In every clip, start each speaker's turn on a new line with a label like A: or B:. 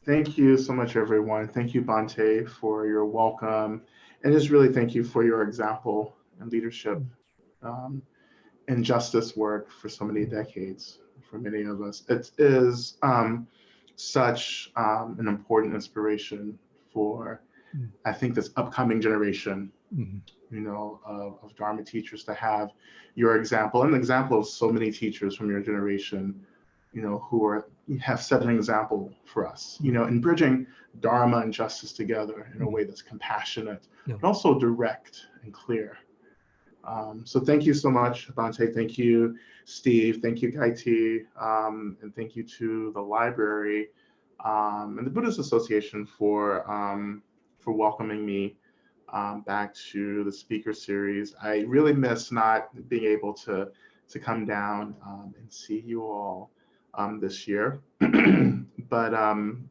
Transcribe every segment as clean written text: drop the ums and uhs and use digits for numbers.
A: Thank you so much, everyone. Thank you, Bante, for your welcome. And just really thank you for your example and leadership um, and justice work for so many decades for many of us. It is such an important inspiration for,
B: Mm.
A: I think, this upcoming generation,
B: Mhm.
A: of Dharma teachers to have your example and the example of so many teachers from your generation, who have set an example for us,
B: Mm.
A: in bridging Dharma and justice together in a
B: Mm.
A: way that's compassionate,
B: Yeah.
A: but also direct and clear. So thank you so much, Bante. Thank you, Steve. Thank you, Gaiti. And thank you to the library and the Buddhist Association for welcoming me back to the speaker series. I really miss not being able to come down and see you all this year, but I'm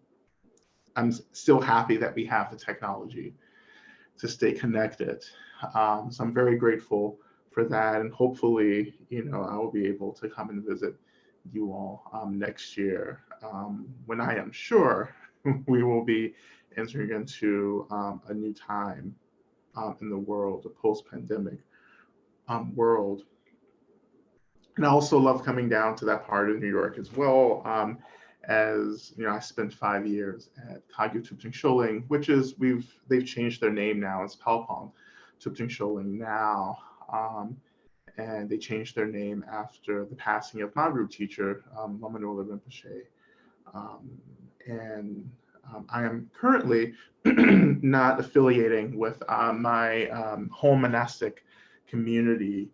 A: still happy that we have the technology to stay connected. So I'm very grateful for that, and hopefully, I will be able to come and visit you all next year when I am sure we will be entering into a new time in the world, a post-pandemic world. And I also love coming down to that part of New York as well. As I spent 5 years at Kagyu Tupting Sholing, which is they've changed their name now. It's Palpong Tupting Sholing now, and they changed their name after the passing of my root teacher, Lama Rod Rinpoche. Um, and I am currently not affiliating with my home monastic community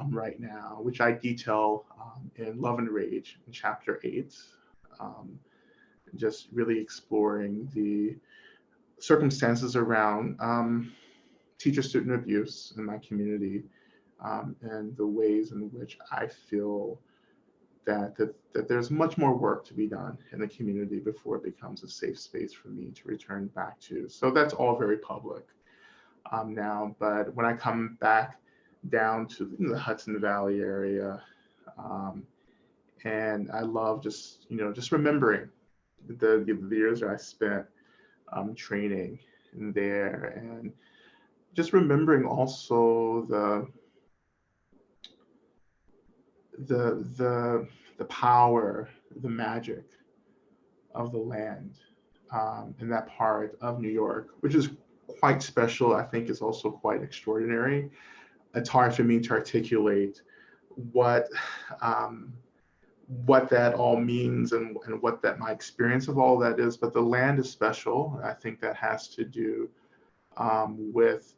A: right now, which I detail in Love and Rage in chapter 8. Um, just really exploring the circumstances around teacher-student abuse in my community, and the ways in which I feel that there's much more work to be done in the community before it becomes a safe space for me to return back to. So that's all very public now. But when I come back down to the Hudson Valley area, um, and I love just remembering the years that I spent training in there, and just remembering also the the power, the magic of the land in that part of New York, which is quite special. I think is also quite extraordinary. It's hard for me to articulate what um, what that all means, and what that my experience of all that is. But the land is special. I think that has to do with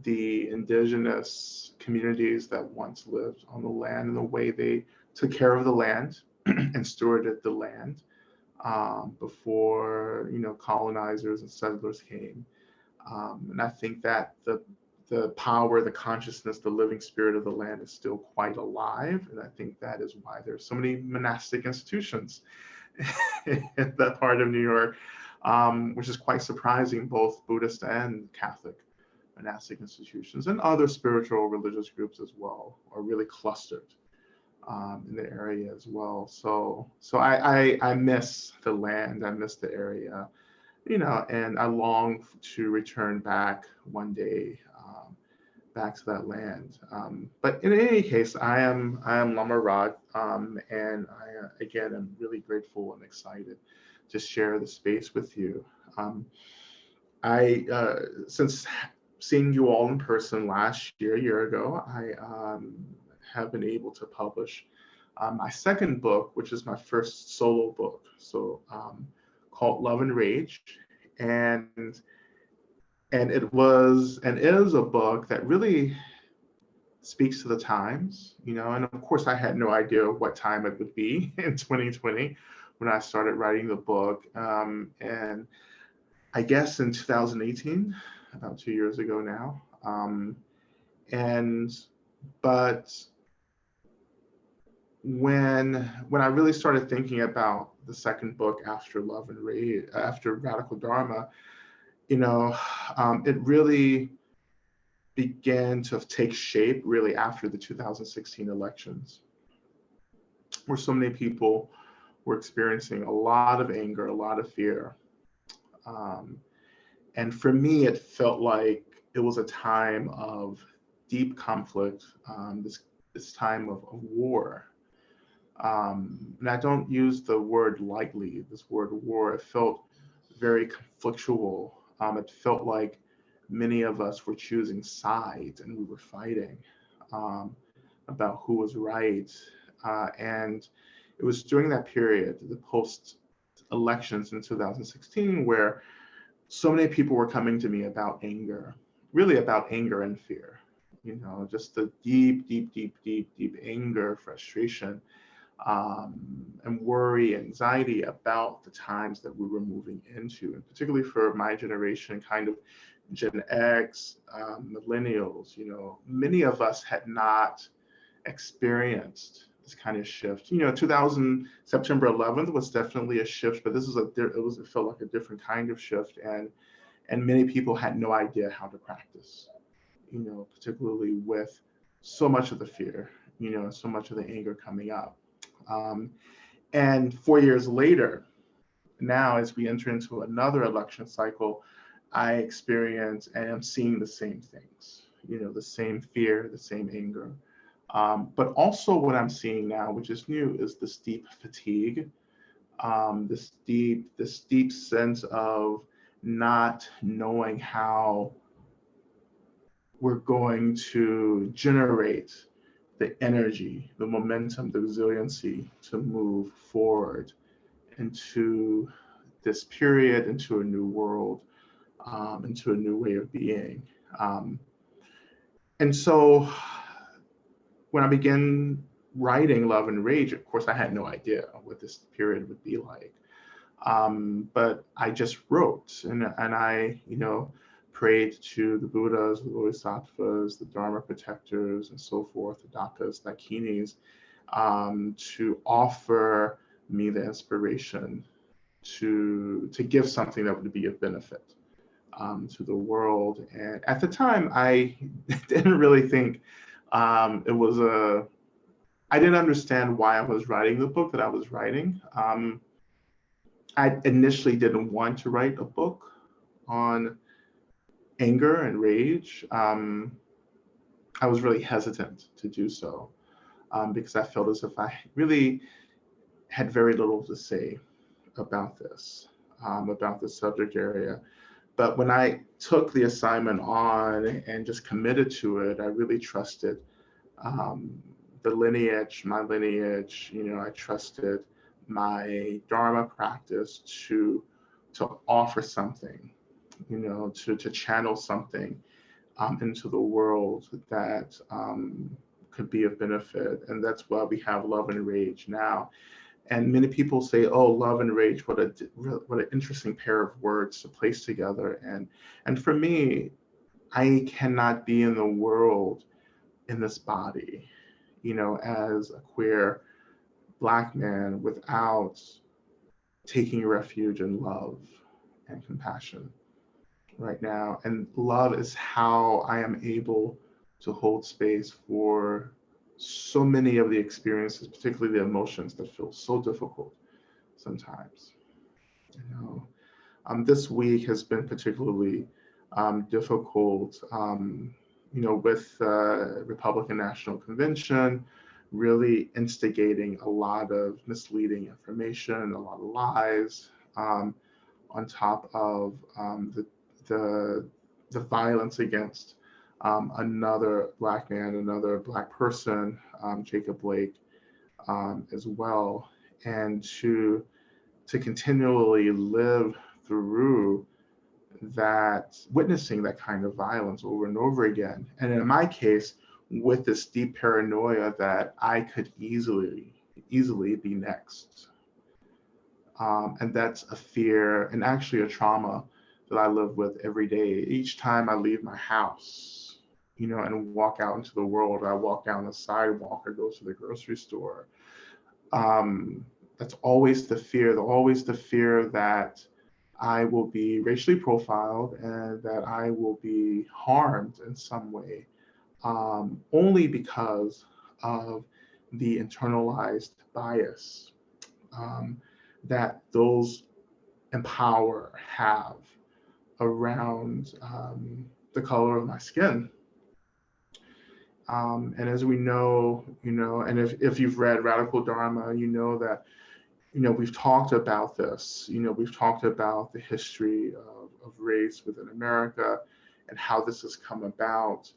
A: the indigenous communities that once lived on the land and the way they took care of the land and stewarded the land before colonizers and settlers came. And I think that the power, the consciousness, the living spirit of the land is still quite alive. And I think that is why there's so many monastic institutions in that part of New York, which is quite surprising, both Buddhist and Catholic monastic institutions and other spiritual religious groups as well are really clustered in the area as well. So I miss the land, I miss the area, and I long to return back one day, back to that land. But in any case, I am Lama Rod, and I again am really grateful and excited to share the space with you. I since seeing you all in person last year, a year ago, I have been able to publish my second book, which is my first solo book, called Love and Rage, and it was and is a book that really speaks to the times, and of course I had no idea what time it would be in 2020 when I started writing the book, and I guess in 2018, about 2 years ago now, and but when I really started thinking about the second book after Love and Rage, after Radical Dharma, you know, it really began to take shape really after the 2016 elections, where so many people were experiencing a lot of anger, a lot of fear, Um, and for me, it felt like it was a time of deep conflict, this time of war. And I don't use the word lightly, this word war. It felt very conflictual. It felt like many of us were choosing sides and we were fighting um, about who was right. And it was during that period, the post elections in 2016, where so many people were coming to me about anger, really about anger and fear. Just the deep, deep, deep, deep, deep anger, frustration, and worry, anxiety about the times that we were moving into, and particularly for my generation, kind of Gen X, millennials. Many of us had not experienced this kind of shift. 2000 September 11th was definitely a shift, but it felt like a different kind of shift, and many people had no idea how to practice. Particularly with so much of the fear, so much of the anger coming up. Um, and 4 years later, now as we enter into another election cycle, I experience and am seeing the same things, the same fear, the same anger. But also what I'm seeing now, which is new, is this deep fatigue, this deep sense of not knowing how we're going to generate the energy, the momentum, the resiliency to move forward into this period, into a new world, into a new way of being. Um, and so when I began writing Love and Rage, of course, I had no idea what this period would be like. But I just wrote, and I, prayed to the Buddhas, the Bodhisattvas, the Dharma protectors, and so forth, the Dakas, Dakinis, to offer me the inspiration to give something that would be of benefit to the world. And at the time, I didn't really think it was I didn't understand why I was writing the book that I was writing. I initially didn't want to write a book on anger and rage. I was really hesitant to do so because I felt as if I really had very little to say about this subject area. But when I took the assignment on and just committed to it, I really trusted um, my lineage. I trusted my Dharma practice to offer something, to channel something into the world that could be of benefit. And that's why we have Love and Rage now. And many people say, "Oh, love and rage! What an interesting pair of words to place together." And for me, I cannot be in the world in this body, as a queer Black man without taking refuge in love and compassion right now. And love is how I am able to hold space for so many of the experiences, particularly the emotions that feel so difficult sometimes. You know, this week has been particularly difficult. With Republican National Convention really instigating a lot of misleading information, a lot of lies, on top of the the violence against another Black man, another Black person, Jacob Blake, as well, and to continually live through that, witnessing that kind of violence over and over again. And in my case, with this deep paranoia that I could easily be next. And that's a fear and actually a trauma that I live with every day. Each time I leave my house, and walk out into the world, or I walk down the sidewalk or go to the grocery store, that's always always the fear that I will be racially profiled and that I will be harmed in some way, only because of the internalized bias that those and power have around the color of my skin. And as we know, and if you've read Radical Dharma, you know that, we've talked about this, we've talked about the history of race within America and how this has come about.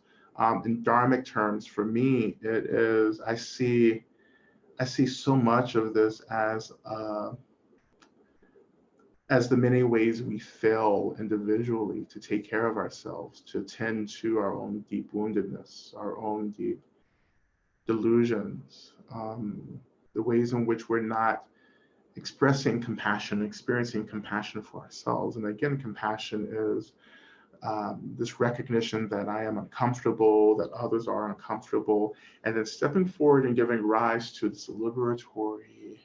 A: In Dharmic terms, for me, it is, I see so much of this as the many ways we fail individually to take care of ourselves, to attend to our own deep woundedness, our own deep delusions, the ways in which we're not expressing compassion, experiencing compassion for ourselves. And again, compassion is this recognition that I am uncomfortable, that others are uncomfortable, and then stepping forward and giving rise to this liberatory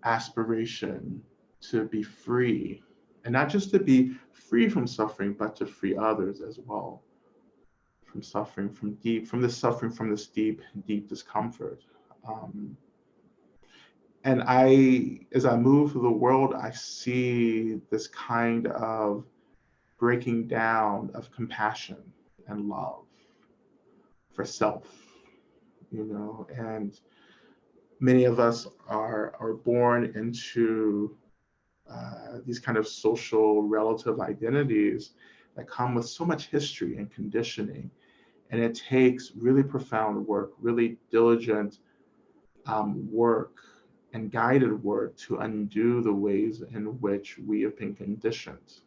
A: aspiration to be free, and not just to be free from suffering, but to free others as well from suffering, from this deep discomfort. And as I move through the world, I see this kind of breaking down of compassion and love for self, and many of us are born into these kind of social relative identities that come with so much history and conditioning. And it takes really profound work, really diligent work and guided work to undo the ways in which we have been conditioned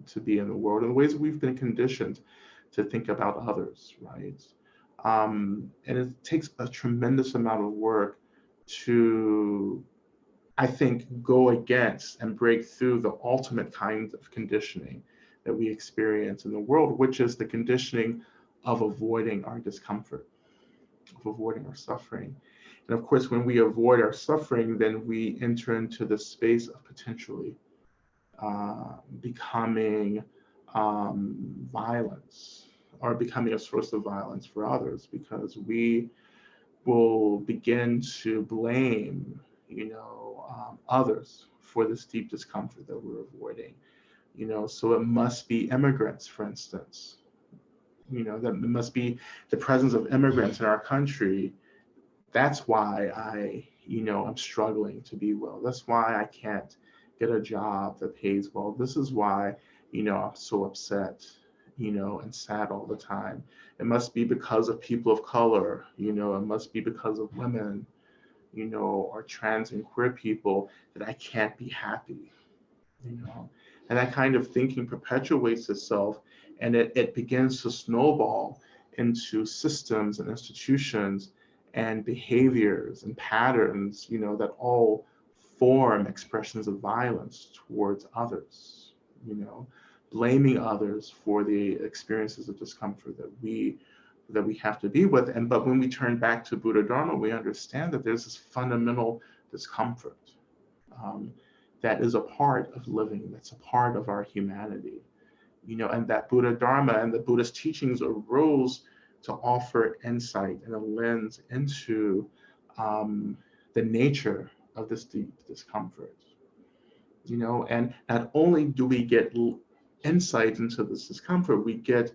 A: to be in the world, and the ways that we've been conditioned to think about others, right? And it takes a tremendous amount of work to, I think, go against and break through the ultimate kind of conditioning that we experience in the world, which is the conditioning of avoiding our discomfort, of avoiding our suffering. And of course, when we avoid our suffering, then we enter into the space of potentially becoming violence, or becoming a source of violence for others, because we will begin to blame, others for this deep discomfort that we're avoiding. So it must be immigrants, for instance. That it must be the presence of immigrants in our country. That's why I'm struggling to be well. That's why I can't get a job that pays well. This is why, I'm so upset, and sad all the time. It must be because of people of color, it must be because of women, or trans and queer people, that I can't be happy, And that kind of thinking perpetuates itself, and it begins to snowball into systems and institutions and behaviors and patterns, that all form expressions of violence towards others, blaming others for the experiences of discomfort that we have to be with. But when we turn back to Buddha Dharma, we understand that there's this fundamental discomfort that is a part of living, that's a part of our humanity, and that Buddha Dharma and the Buddhist teachings arose to offer insight and a lens into the nature of this deep discomfort, and not only do we get insight into this discomfort, we get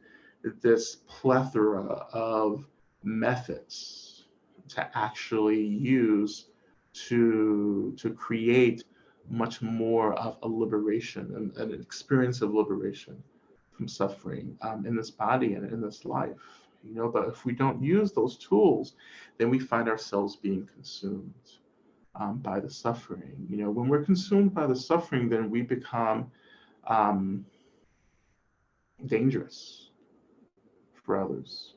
A: this plethora of methods to actually use to create much more of a liberation and an experience of liberation from suffering in this body and in this life. But if we don't use those tools, then we find ourselves being consumed by the suffering. When we're consumed by the suffering, then we become dangerous for others.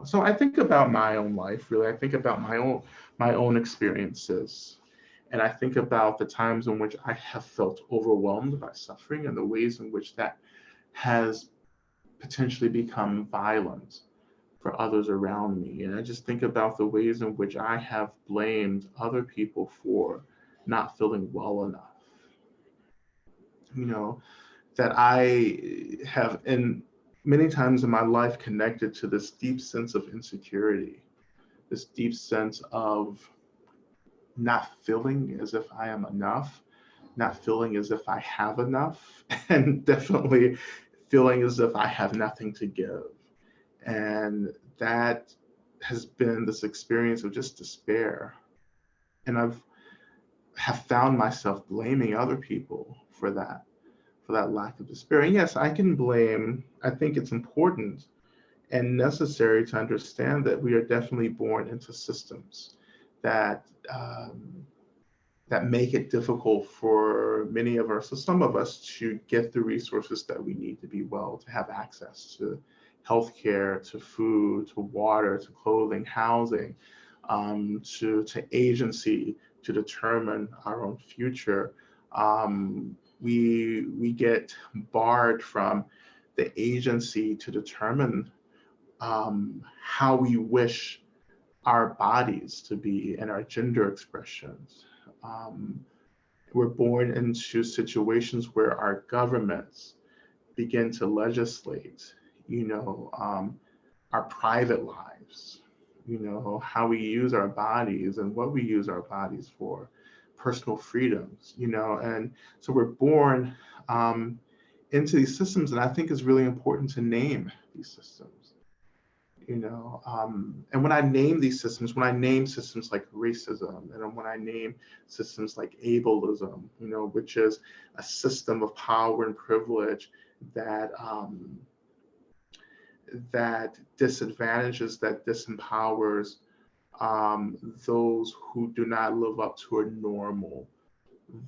A: So I think about my own life, really. I think about my own experiences. And I think about the times in which I have felt overwhelmed by suffering and the ways in which that has potentially become violent for others around me. And I just think about the ways in which I have blamed other people for not feeling well enough. That I have, in many times in my life, connected to this deep sense of insecurity, this deep sense of not feeling as if I am enough, not feeling as if I have enough, and definitely feeling as if I have nothing to give. And that has been this experience of just despair. And I've have found myself blaming other people for that lack of despair. And yes, I can blame. I think it's important and necessary to understand that we are definitely born into systems that that make it difficult for many of us, so some of us, to get the resources that we need to be well, to have access to healthcare, to food, to water, to clothing, housing, to agency to determine our own future. We get barred from the agency to determine how we wish our bodies to be and our gender expressions. Um, we're born into situations where our governments begin to legislate, our private lives, how we use our bodies and what we use our bodies for, personal freedoms, and so we're born into these systems, and I think it's really important to name these systems. And when I name these systems, when I name systems like racism, and when I name systems like ableism, which is a system of power and privilege that that disadvantages, that disempowers those who do not live up to a normal,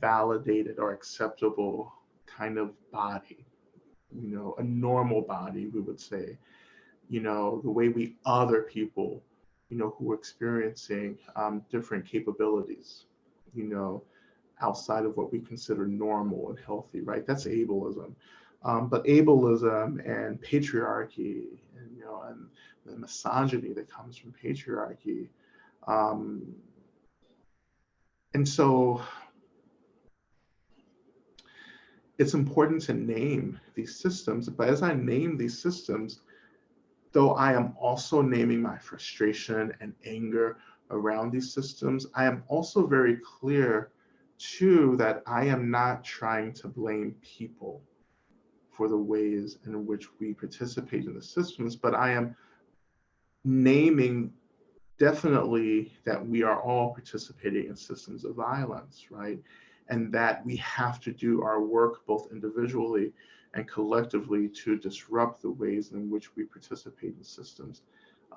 A: validated, or acceptable kind of body, a normal body, we would say, the way we other people, who are experiencing different capabilities, outside of what we consider normal and healthy, right? That's ableism. But ableism and patriarchy, and the misogyny that comes from patriarchy. Um, and so it's important to name these systems, but as I name these systems, though I am also naming my frustration and anger around these systems, I am also very clear too that I am not trying to blame people for the ways in which we participate in the systems, but I am naming definitely that we are all participating in systems of violence, right? And that we have to do our work both individually and collectively to disrupt the ways in which we participate in systems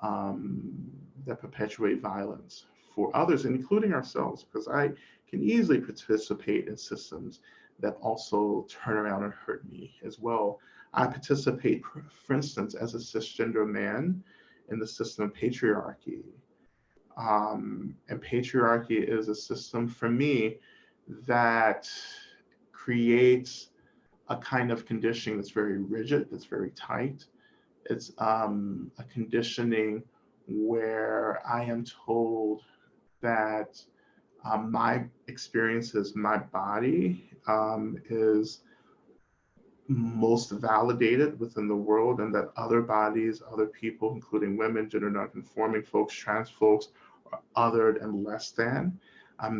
A: that perpetuate violence for others, including ourselves, because I can easily participate in systems that also turn around and hurt me as well. I participate, for instance, as a cisgender man in the system of patriarchy. And patriarchy is a system for me that creates a kind of conditioning that's very rigid, that's very tight. It's a conditioning where I am told that my experiences, my body is most validated within the world, and that other bodies, other people, including women, gender nonconforming folks, trans folks, are othered and less than,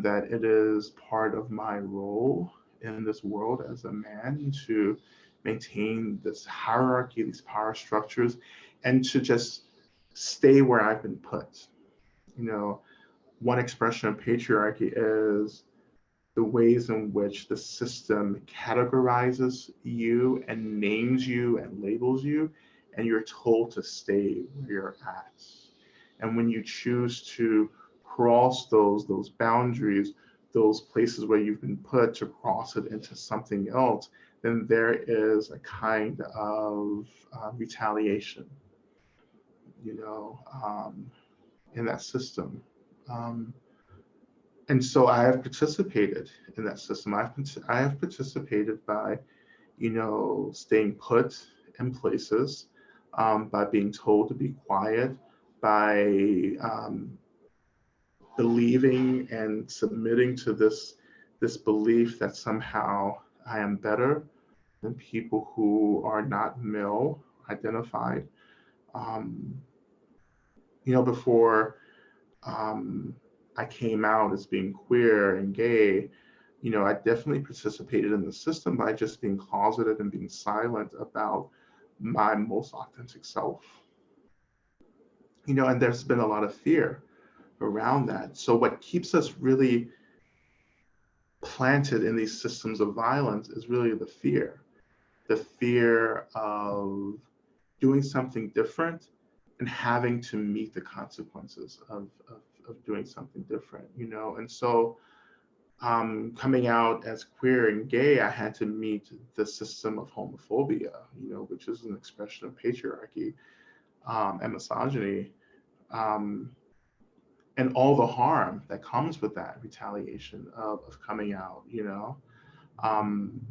A: that it is part of my role in this world as a man to maintain this hierarchy, these power structures, and to just stay where I've been put. One expression of patriarchy is the ways in which the system categorizes you and names you and labels you, and you're told to stay where you're at. And when you choose to cross those boundaries, those places where you've been put, to cross it into something else, then there is a kind of retaliation, you know, um, in that system. Um, and so I have participated in that system. I have participated by, staying put in places, by being told to be quiet, by believing and submitting to this belief that somehow I am better than people who are not male identified. Um, before I came out as being queer and gay, I definitely participated in the system by just being closeted and being silent about my most authentic self. And there's been a lot of fear around that. So what keeps us really planted in these systems of violence is really the fear of doing something different and having to meet the consequences of doing something different, And so coming out as queer and gay, I had to meet the system of homophobia, which is an expression of patriarchy and misogyny, and all the harm that comes with that retaliation of coming out, Um,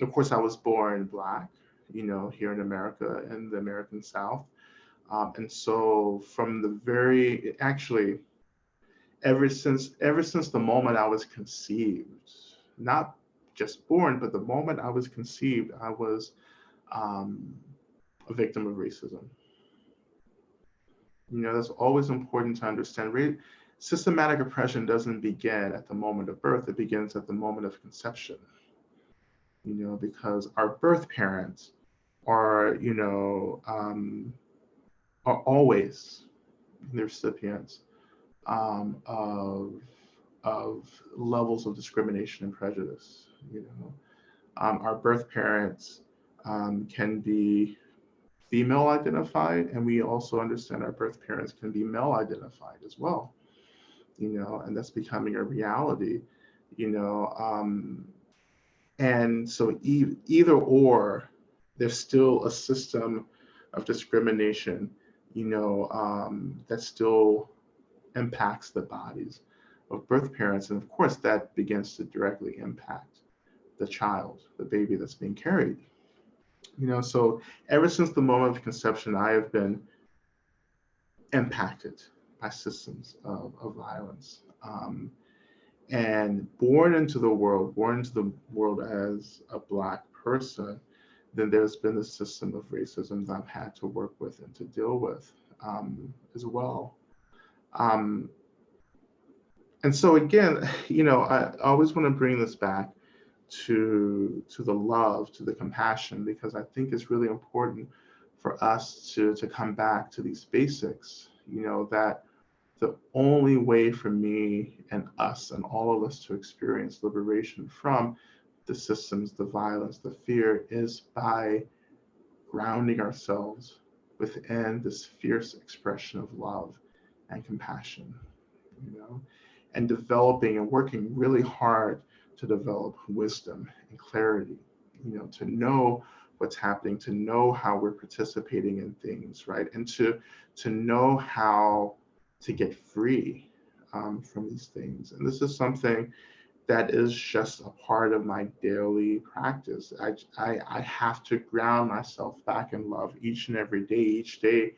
A: of course, I was born Black, here in America, in the American South. And so from the actually, ever since the moment I was conceived, not just born, but the moment I was conceived, I was um, a victim of racism. That's always important to understand. Systematic oppression doesn't begin at the moment of birth, it begins at the moment of conception, because our birth parents are, are always the recipients of levels of discrimination and prejudice. Our birth parents can be female identified, and we also understand our birth parents can be male identified as well. And that's becoming a reality. And so either or, there's still a system of discrimination, that still impacts the bodies of birth parents. And of course, that begins to directly impact the child, the baby that's being carried. So ever since the moment of conception, I have been impacted by systems of violence. And born into the world as a Black person, then there's been a system of racism that I've had to work with and to deal with as well. And so again, I always want to bring this back to the love, to the compassion, because I think it's really important for us to come back to these basics, that the only way for me and us and all of us to experience liberation from the systems, the violence, the fear, is by grounding ourselves within this fierce expression of love and compassion, and developing and working really hard to develop wisdom and clarity, to know what's happening, to know how we're participating in things, right? And to know how to get free from these things. And this is something that is just a part of my daily practice. I have to ground myself back in love each and every day. Each day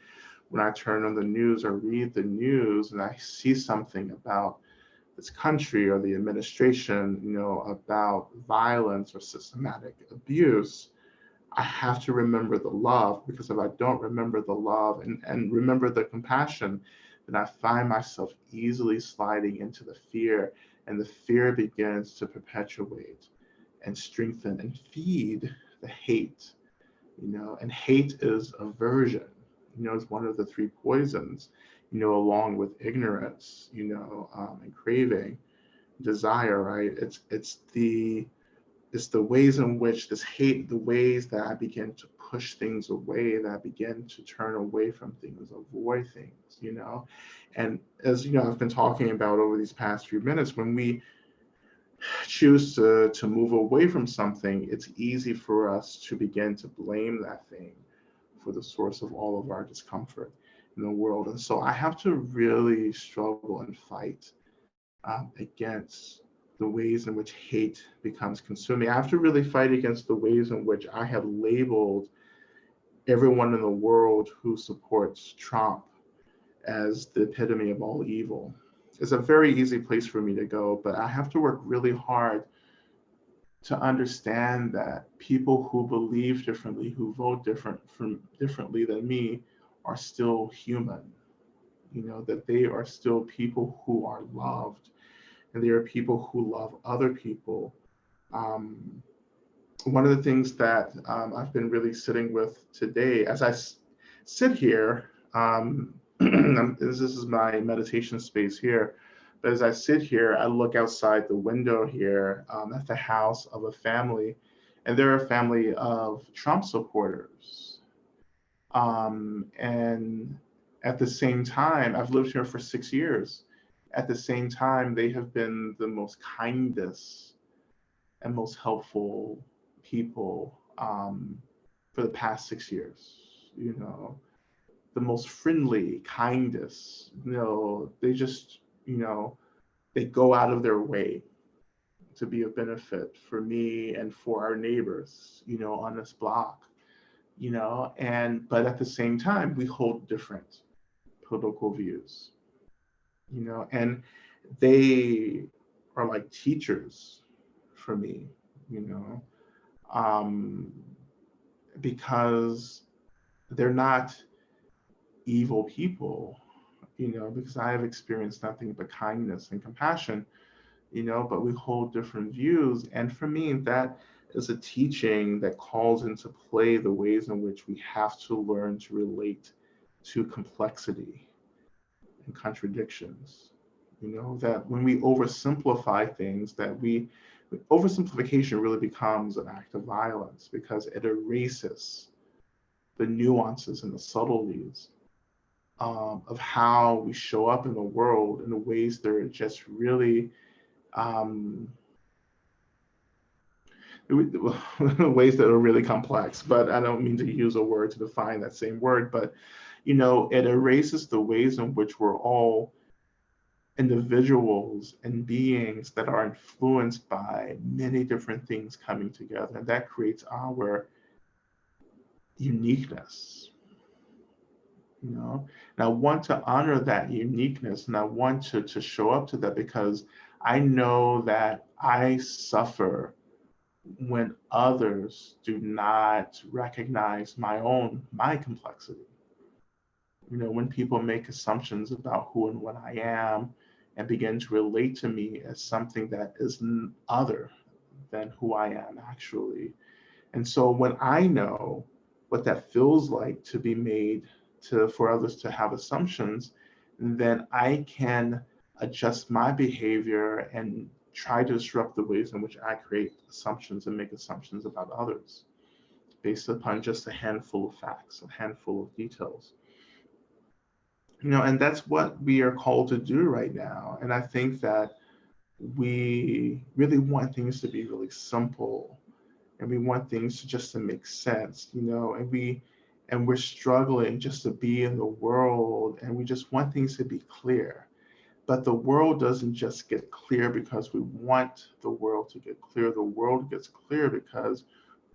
A: when I turn on the news or read the news and I see something about this country or the administration, about violence or systematic abuse, I have to remember the love, because if I don't remember the love and remember the compassion, then I find myself easily sliding into the fear, and the fear begins to perpetuate and strengthen and feed the hate, and hate is aversion, is one of the three poisons, along with ignorance, and craving, desire, right? It's the ways in which this hate, the ways that I begin to push things away, that I begin to turn away from things, avoid things, And as I've been talking about over these past few minutes, when we choose to move away from something, it's easy for us to begin to blame that thing for the source of all of our discomfort in the world. And so I have to really struggle and fight against the ways in which hate becomes consuming. I have to really fight against the ways in which I have labeled everyone in the world who supports Trump as the epitome of all evil. It's a very easy place for me to go, but I have to work really hard to understand that people who believe differently, who vote differently than me, are still human, that they are still people who are loved. and they are people who love other people. Um, One of the things that I've been really sitting with today as I sit here, this is my meditation space here, but as I sit here, I look outside the window here at the house of a family, and they're a family of Trump supporters. And at the same time, I've lived here for 6 years. At the same time, they have been the most kindest and most helpful people for the past 6 years. You know, the most friendly, kindest. They just, they go out of their way to be a benefit for me and for our neighbors, on this block. And but at the same time, we hold different political views. And they are like teachers for me. You know, um, because they're not evil people, because I have experienced nothing but kindness and compassion, but we hold different views. And for me, that is a teaching that calls into play the ways in which we have to learn to relate to complexity and contradictions. That when we oversimplify things, oversimplification really becomes an act of violence because it erases the nuances and the subtleties of how we show up in the world in the ways that are just really um, ways that are really complex. But I don't mean to use a word to define that same word, but it erases the ways in which we're all individuals and beings that are influenced by many different things coming together, and that creates our uniqueness. And I want to honor that uniqueness, and I want to show up to that because I know that I suffer when others do not recognize my complexity. When people make assumptions about who and what I am and begin to relate to me as something that is other than who I am actually. And so when I know what that feels like to be made for others to have assumptions, then I can adjust my behavior and try to disrupt the ways in which I create assumptions and make assumptions about others based upon just a handful of facts, a handful of details. And that's what we are called to do right now. And I think that we really want things to be really simple, and we want things to make sense, and we're struggling just to be in the world, and we just want things to be clear. But the world doesn't just get clear because we want the world to get clear. The world gets clear because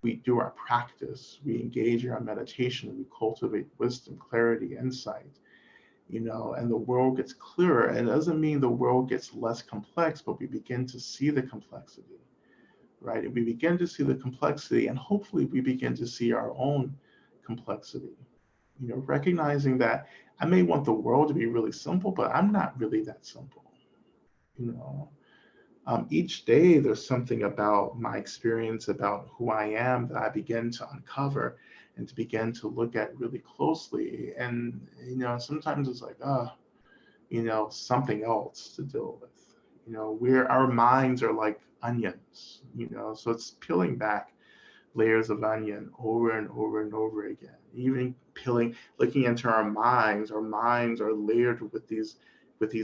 A: we do our practice, we engage in our meditation, we cultivate wisdom, clarity, insight, and the world gets clearer. And it doesn't mean the world gets less complex, but we begin to see the complexity, right? And we begin to see the complexity, and hopefully we begin to see our own complexity, recognizing that I may want the world to be really simple, but I'm not really that simple. Each day there's something about my experience, about who I am, that I begin to uncover and to begin to look at really closely. And, sometimes it's like, something else to deal with. Our minds are like onions, so it's peeling back layers of onion over and over and over again. Even looking into our minds are layered with these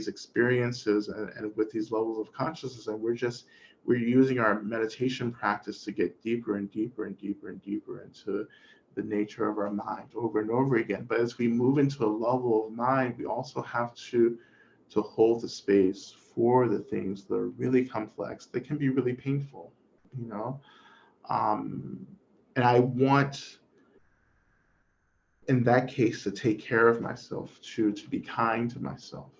A: experiences and with these levels of consciousness. And we're using our meditation practice to get deeper and deeper and deeper and deeper into the nature of our mind over and over again. But as we move into a level of mind, we also have to hold the space for the things that are really complex, that can be really painful, and I want, in that case, to take care of myself, to be kind to myself,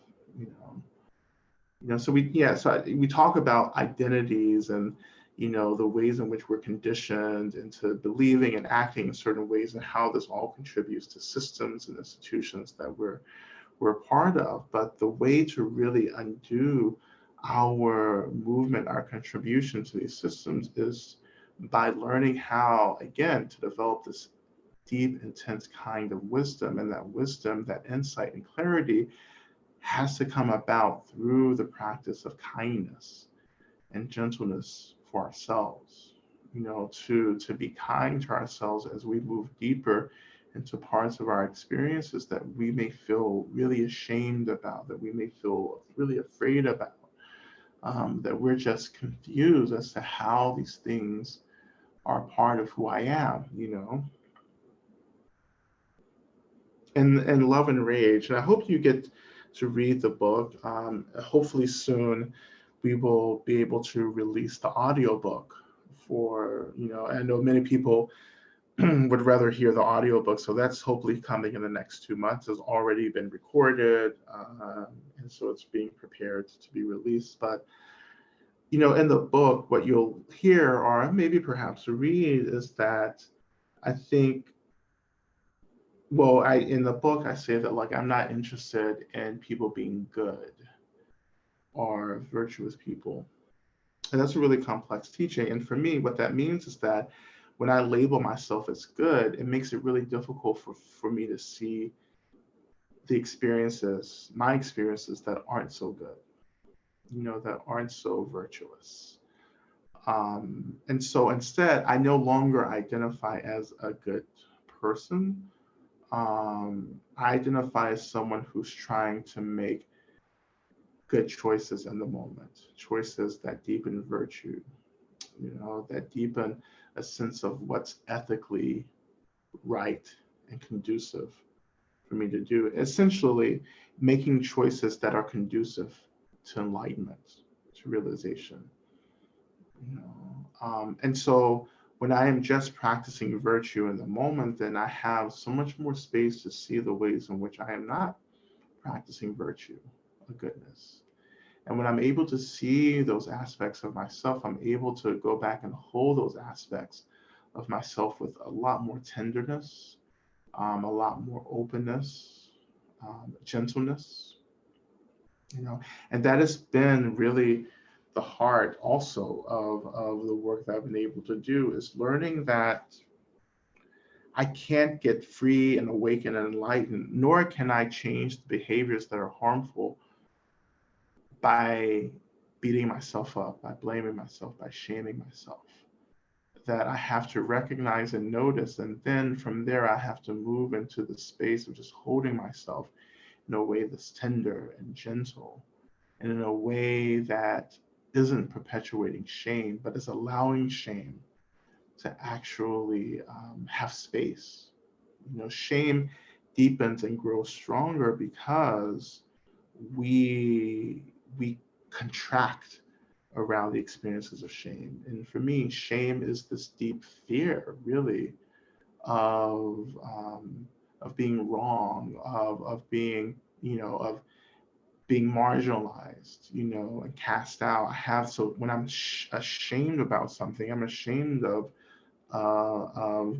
A: So we talk about identities and, the ways in which we're conditioned into believing and acting in certain ways, and how this all contributes to systems and institutions that we're a part of. But the way to really undo our movement, our contribution to these systems is by learning how, again, to develop this deep, intense kind of wisdom. And that wisdom, that insight and clarity has to come about through the practice of kindness and gentleness for ourselves. To be kind to ourselves as we move deeper into parts of our experiences that we may feel really ashamed about, that we may feel really afraid about, that we're just confused as to how these things are part of who I am. And Love and Rage. And I hope you get to read the book. Hopefully soon we will be able to release the audiobook I know many people would rather hear the audiobook. So that's hopefully coming in the next 2 months. It's already been recorded. And so it's being prepared to be released. But, in the book, what you'll hear or maybe perhaps read is that I think, well, in the book, I say that like I'm not interested in people being good or virtuous people. And that's a really complex teaching. And for me, what that means is that when I label myself as good, it makes it really difficult for me to see my experiences that aren't so good, that aren't so virtuous. And so instead, I no longer identify as a good person. I identify as someone who's trying to make good choices in the moment, choices that deepen virtue, that deepen a sense of what's ethically right and conducive for me to do. Essentially, making choices that are conducive to enlightenment, to realization. And so when I am just practicing virtue in the moment, then I have so much more space to see the ways in which I am not practicing virtue or goodness. And when I'm able to see those aspects of myself, I'm able to go back and hold those aspects of myself with a lot more tenderness, a lot more openness, gentleness, and that has been really the heart also of the work that I've been able to do, is learning that I can't get free and awaken and enlightened, nor can I change the behaviors that are harmful by beating myself up, by blaming myself, by shaming myself. That I have to recognize and notice, and then from there I have to move into the space of just holding myself in a way that's tender and gentle, and in a way that isn't perpetuating shame, but is allowing shame to actually have space. Shame deepens and grows stronger because we contract around the experiences of shame. And for me, shame is this deep fear, really, of being wrong, of being, of being marginalized, and cast out. So when I'm ashamed about something, I'm ashamed of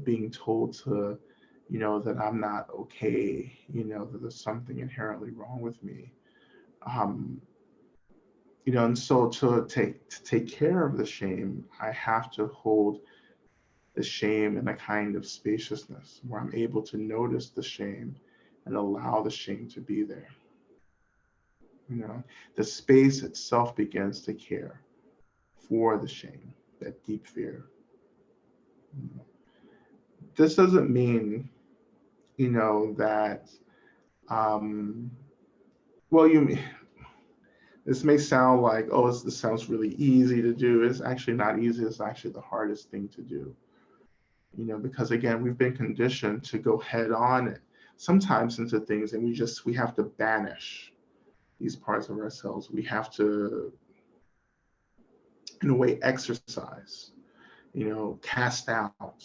A: being told to, that I'm not okay, that there's something inherently wrong with me. Um, and so to take care of the shame, I have to hold the shame in a kind of spaciousness where I'm able to notice the shame and allow the shame to be there. The space itself begins to care for the shame, that deep fear. This doesn't mean, that, um, well, this may sound like, oh, this sounds really easy to do. It's actually not easy. It's actually the hardest thing to do, because again, we've been conditioned to go head on sometimes into things, and we have to banish these parts of ourselves. We have to, in a way, exercise, cast out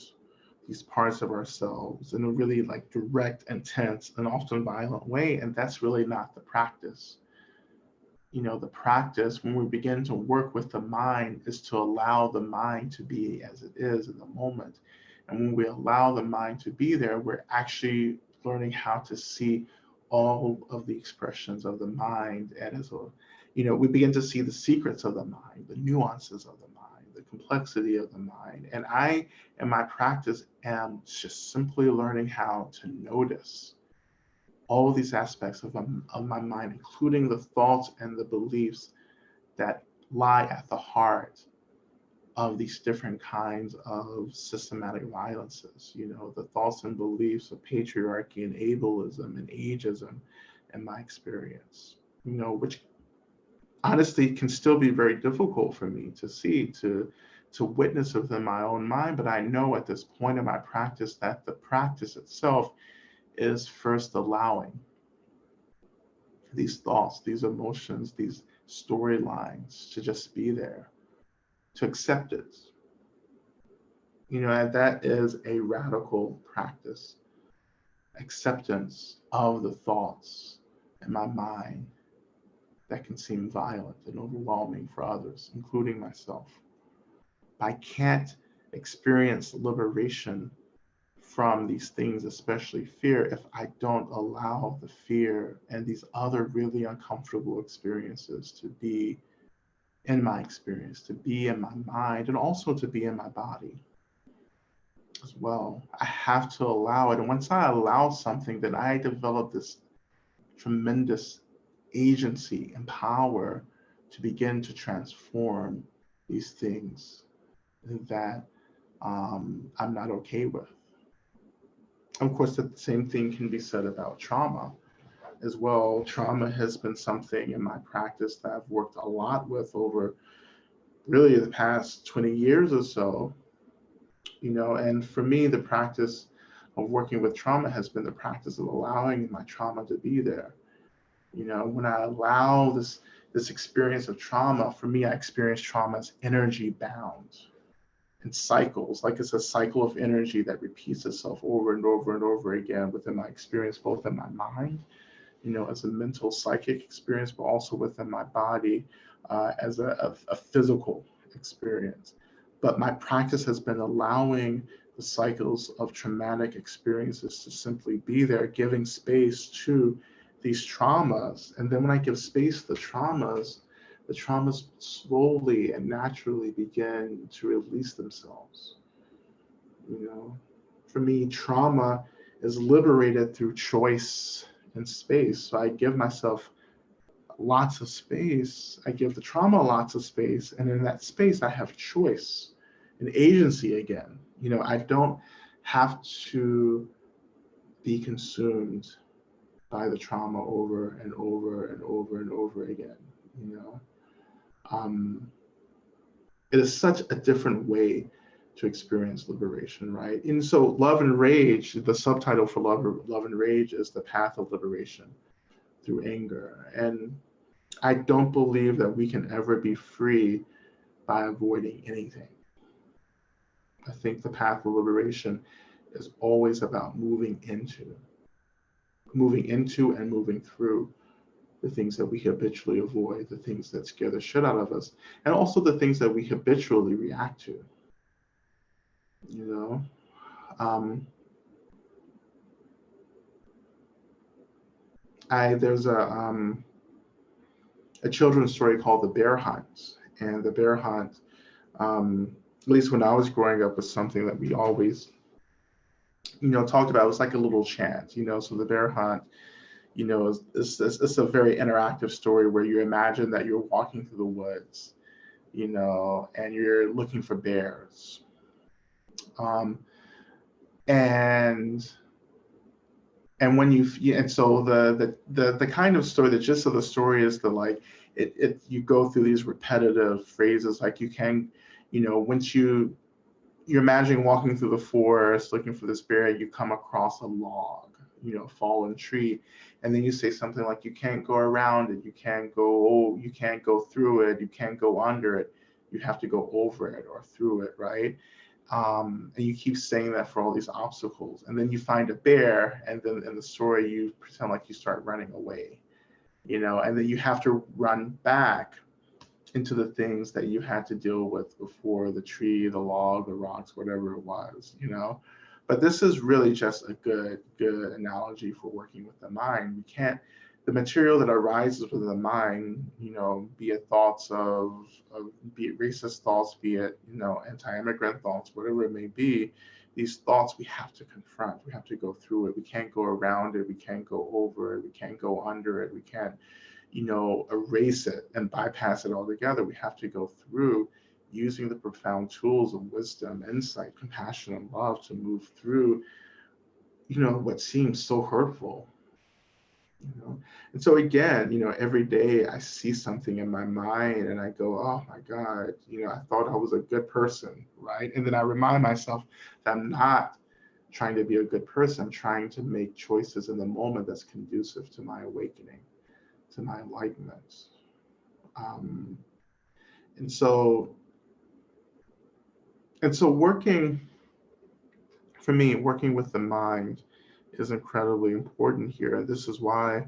A: these parts of ourselves in a really like direct, intense, and often violent way. And that's really not the practice. The practice, when we begin to work with the mind, is to allow the mind to be as it is in the moment. And when we allow the mind to be there, we're actually learning how to see all of the expressions of the mind we begin to see the secrets of the mind, the nuances of the mind, the complexity of the mind. And I, in my practice, am just simply learning how to notice all of these aspects of my mind, including the thoughts and the beliefs that lie at the heart of these different kinds of systematic violences, the thoughts and beliefs of patriarchy and ableism and ageism, in my experience, which honestly can still be very difficult for me to see, to witness within my own mind. But I know at this point in my practice that the practice itself is first allowing these thoughts, these emotions, these storylines to just be there, to accept it. And that is a radical practice. Acceptance of the thoughts in my mind that can seem violent and overwhelming for others, including myself. I can't experience liberation from these things, especially fear, if I don't allow the fear and these other really uncomfortable experiences to be in my experience, to be in my mind, and also to be in my body as well. I have to allow it. And once I allow something, then I develop this tremendous agency and power to begin to transform these things that I'm not okay with. Of course, the same thing can be said about trauma as well. Trauma has been something in my practice that I've worked a lot with over really the past 20 years or so. And for me, the practice of working with trauma has been the practice of allowing my trauma to be there. When I allow this experience of trauma, for me, I experience trauma as energy bound in cycles, like it's a cycle of energy that repeats itself over and over and over again within my experience, both in my mind, as a mental psychic experience, but also within my body as a physical experience. But my practice has been allowing the cycles of traumatic experiences to simply be there, giving space to these traumas. And then when I give space to the traumas slowly and naturally begin to release themselves. For me, trauma is liberated through choice and space. So I give myself lots of space. I give the trauma lots of space. And in that space, I have choice and agency again. I don't have to be consumed by the trauma over and over and over and over again. It is such a different way to experience liberation, right? And so Love and Rage, the subtitle for Love and Rage is the path of liberation through anger. And I don't believe that we can ever be free by avoiding anything. I think the path of liberation is always about moving into and moving through the things that we habitually avoid, the things that scare the shit out of us, and also the things that we habitually react to. There's a children's story called The Bear Hunt, and the bear hunt, at least when I was growing up, was something that we always, talked about. It was like a little chant, So the bear hunt, it's a very interactive story where you imagine that you're walking through the woods, and you're looking for bears. And when and so the kind of story, the gist of the story is you go through these repetitive phrases, like you can, once you're imagining walking through the forest looking for this bear, you come across a log, fallen tree, and then you say something like, you can't go around it, you can't go through it, you can't go under it, you have to go over it or through it, right? And you keep saying that for all these obstacles, and then you find a bear, and then in the story you pretend like you start running away, and then you have to run back into the things that you had to deal with before, the tree, the log, the rocks, whatever it was, But this is really just a good analogy for working with the mind. We can't the material that arises within the mind, be it thoughts of be it racist thoughts, be it, anti-immigrant thoughts, whatever it may be, these thoughts we have to confront. We have to go through it. We can't go around it. We can't go over it. We can't go under it. We can't, erase it and bypass it altogether. We have to go through using the profound tools of wisdom, insight, compassion, and love to move through, what seems so hurtful. And so again, every day I see something in my mind and I go, oh my God, I thought I was a good person, right? And then I remind myself that I'm not trying to be a good person. I'm trying to make choices in the moment that's conducive to my awakening, to my enlightenment. Um, and so working, for me, working with the mind is incredibly important here. And this is why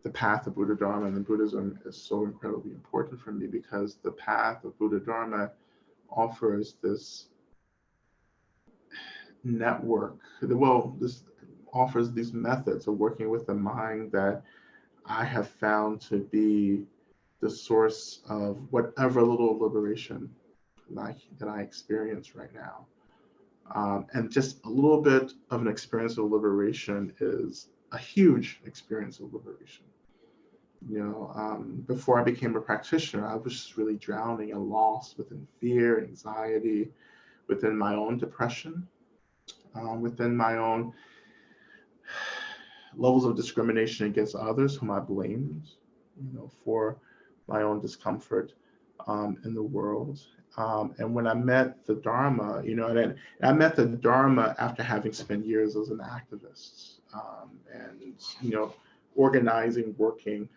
A: the path of Buddha Dharma and Buddhism is so incredibly important for me, because the path of Buddha Dharma offers this network, this offers these methods of working with the mind that I have found to be the source of whatever little liberation that I experience right now. And just a little bit of an experience of liberation is a huge experience of liberation. Before I became a practitioner, I was just really drowning and lost within fear, anxiety, within my own depression, within my own levels of discrimination against others whom I blamed, for my own discomfort in the world. And when I met the Dharma, and I met the Dharma after having spent years as an activist, and organizing, working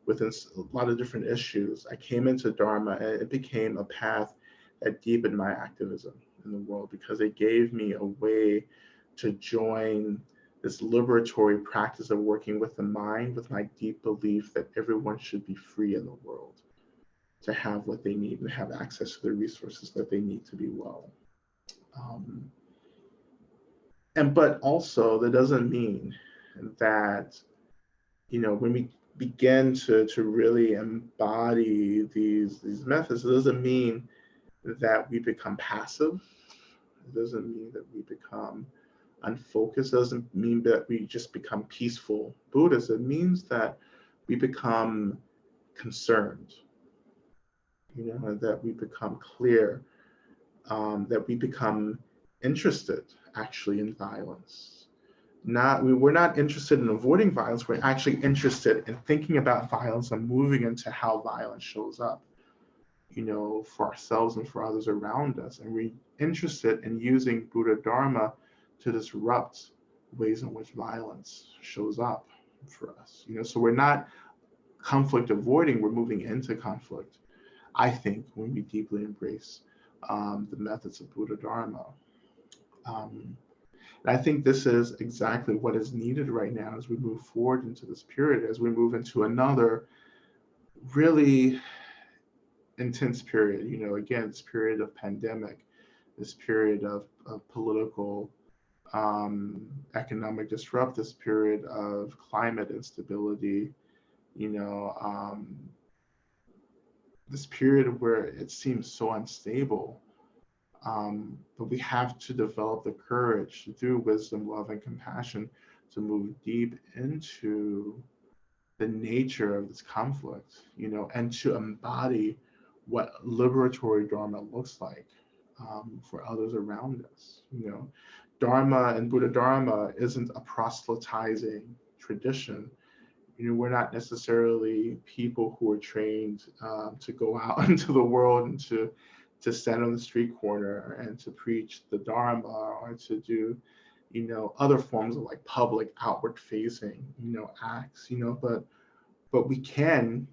A: within a lot of different issues. I came into Dharma and it became a path that deepened my activism in the world, because it gave me a way to join this liberatory practice of working with the mind, with my deep belief that everyone should be free in the world, to have what they need and have access to the resources that they need to be well. But also, that doesn't mean that, when we begin to really embody these methods, it doesn't mean that we become passive. It doesn't mean that we become unfocused. It doesn't mean that we just become peaceful Buddhists. It means that we become concerned, that we become clear, that we become interested actually in violence. We're not interested in avoiding violence. We're actually interested in thinking about violence and moving into how violence shows up, for ourselves and for others around us. And we're interested in using Buddha Dharma to disrupt ways in which violence shows up for us. So we're not conflict avoiding, we're moving into conflict, I think, when we deeply embrace the methods of Buddha Dharma. And I think this is exactly what is needed right now as we move forward into this period, as we move into another really intense period. Again, this period of pandemic, this period of political, economic disrupt, this period of climate instability, this period where it seems so unstable. But we have to develop the courage through wisdom, love, and compassion to move deep into the nature of this conflict, and to embody what liberatory Dharma looks like for others around us. Dharma and Buddha Dharma isn't a proselytizing tradition. We're not necessarily people who are trained to go out into the world and to stand on the street corner and to preach the Dharma, or to do, other forms of like public outward facing, acts, but we can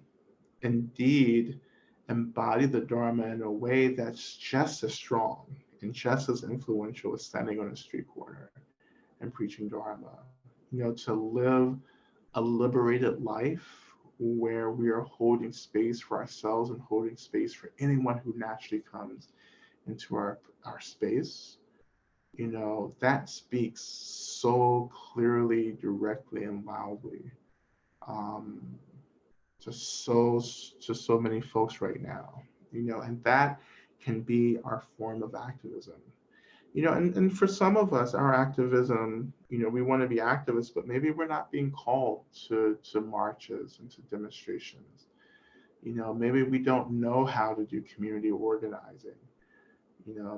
A: indeed embody the Dharma in a way that's just as strong and just as influential as standing on a street corner and preaching Dharma, to live a liberated life where we are holding space for ourselves and holding space for anyone who naturally comes into our space. That speaks so clearly, directly, and loudly um, to so many folks right now, and that can be our form of activism. And for some of us, our activism, we want to be activists, but maybe we're not being called to marches and to demonstrations. Maybe we don't know how to do community organizing.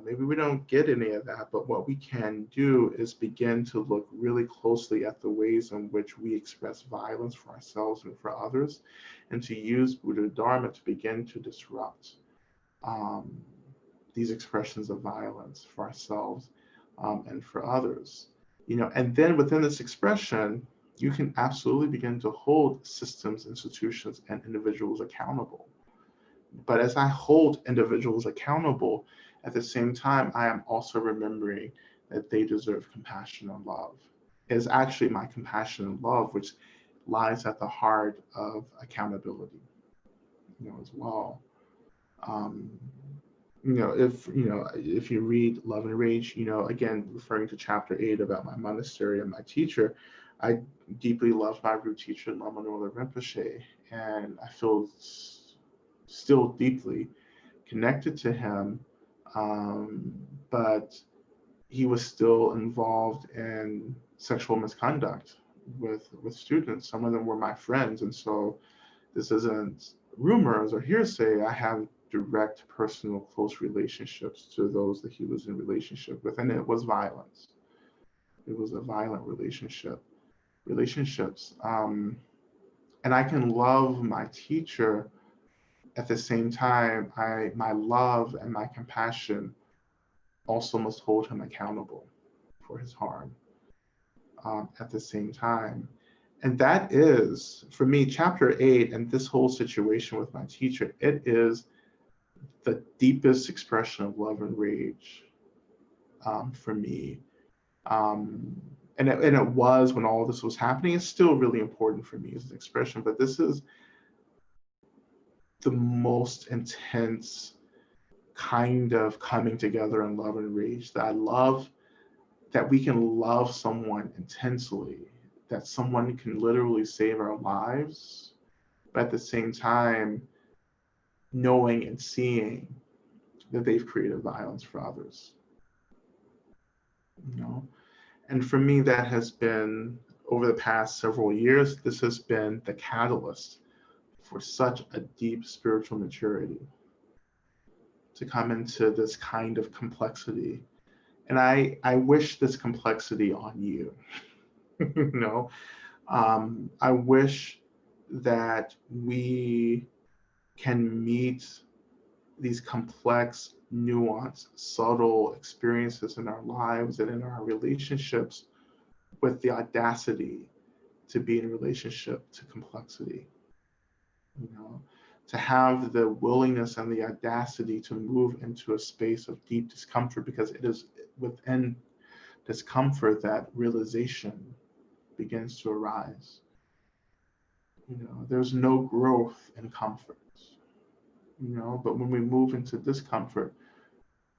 A: Maybe we don't get any of that, but what we can do is begin to look really closely at the ways in which we express violence for ourselves and for others, and to use Buddha Dharma to begin to disrupt um, these expressions of violence for ourselves and for others. And then within this expression, you can absolutely begin to hold systems, institutions, and individuals accountable. But as I hold individuals accountable, at the same time, I am also remembering that they deserve compassion and love. It is actually my compassion and love which lies at the heart of accountability, as well. Um, if you read Love and Rage, again, referring to chapter 8 about my monastery and my teacher, I deeply love my root teacher, Lama Rod Rinpoche, and I feel still deeply connected to him, but he was still involved in sexual misconduct with students. Some of them were my friends, and so this isn't rumors or hearsay. I have direct, personal, close relationships to those that he was in relationship with, and it was violence. It was a violent relationships. And I can love my teacher. At the same time, my love and my compassion also must hold him accountable for his harm at the same time. And that is, for me, chapter 8 and this whole situation with my teacher, it is the deepest expression of love and rage for me. And it was when all this was happening. It's still really important for me as an expression, but this is the most intense kind of coming together in love and rage that I love, that we can love someone intensely, that someone can literally save our lives, but at the same time, knowing and seeing that they've created violence for others. And for me, that has been, over the past several years, this has been the catalyst for such a deep spiritual maturity, to come into this kind of complexity. And I wish this complexity on you. I wish that we can meet these complex, nuanced, subtle experiences in our lives and in our relationships with the audacity to be in relationship to complexity. To have the willingness and the audacity to move into a space of deep discomfort, because it is within discomfort that realization begins to arise. There's no growth in comfort, but when we move into discomfort,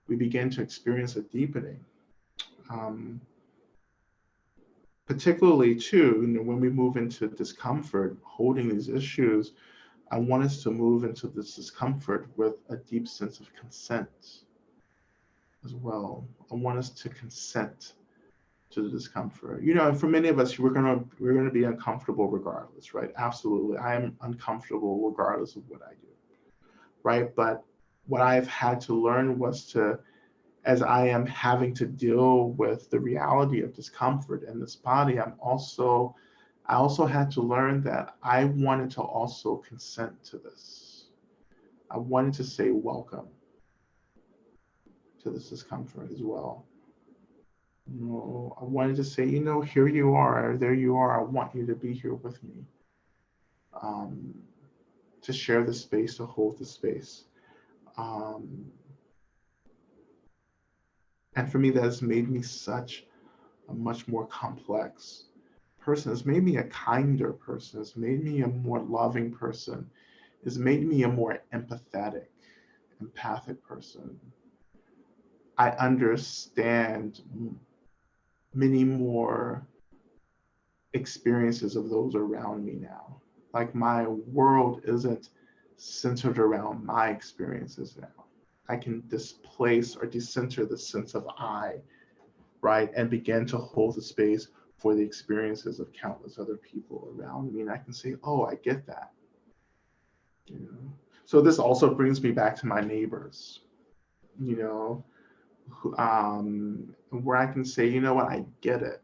A: we begin to experience a deepening. Particularly too, when we move into discomfort, holding these issues, I want us to move into this discomfort with a deep sense of consent as well. I want us to consent to the discomfort. And for many of us, we're gonna be uncomfortable regardless, right? Absolutely, I am uncomfortable regardless of what I do, right? But what I've had to learn was to, as I am having to deal with the reality of discomfort in this body, I also had to learn that I wanted to also consent to this. I wanted to say welcome to this discomfort as well. I wanted to say, here you are, there you are. I want you to be here with me, to share the space, to hold the space. And for me, that has made me such a much more complex person. It's made me a kinder person. It's made me a more loving person. It's made me a more empathic person. I understand many more experiences of those around me now. Like my world isn't centered around my experiences now. I can displace or decenter the sense of I, right? And begin to hold the space for the experiences of countless other people around me. And I can say, oh, I get that. You know? So this also brings me back to my neighbors, you know, where I can say, you know what, I get it.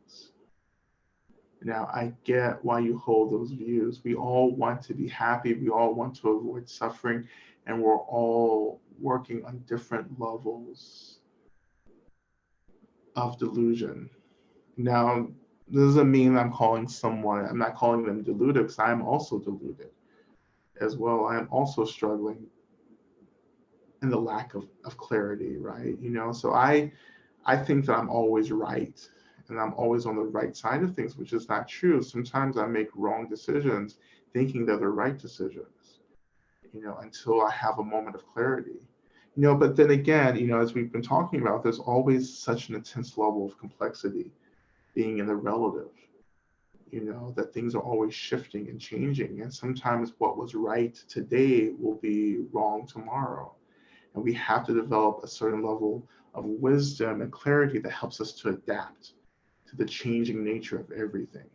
A: Now, I get why you hold those views. We all want to be happy. We all want to avoid suffering, and we're all working on different levels of delusion. Now, this doesn't mean I'm not calling them deluded, because I'm also deluded as well. I'm also struggling in the lack of clarity, right? So I think that I'm always right and I'm always on the right side of things, which is not true. Sometimes I make wrong decisions thinking that they're right decisions, until I have a moment of clarity. But then again, as we've been talking about, there's always such an intense level of complexity being in the relative, that things are always shifting and changing. And sometimes what was right today will be wrong tomorrow. And we have to develop a certain level of wisdom and clarity that helps us to adapt to the changing nature of everything.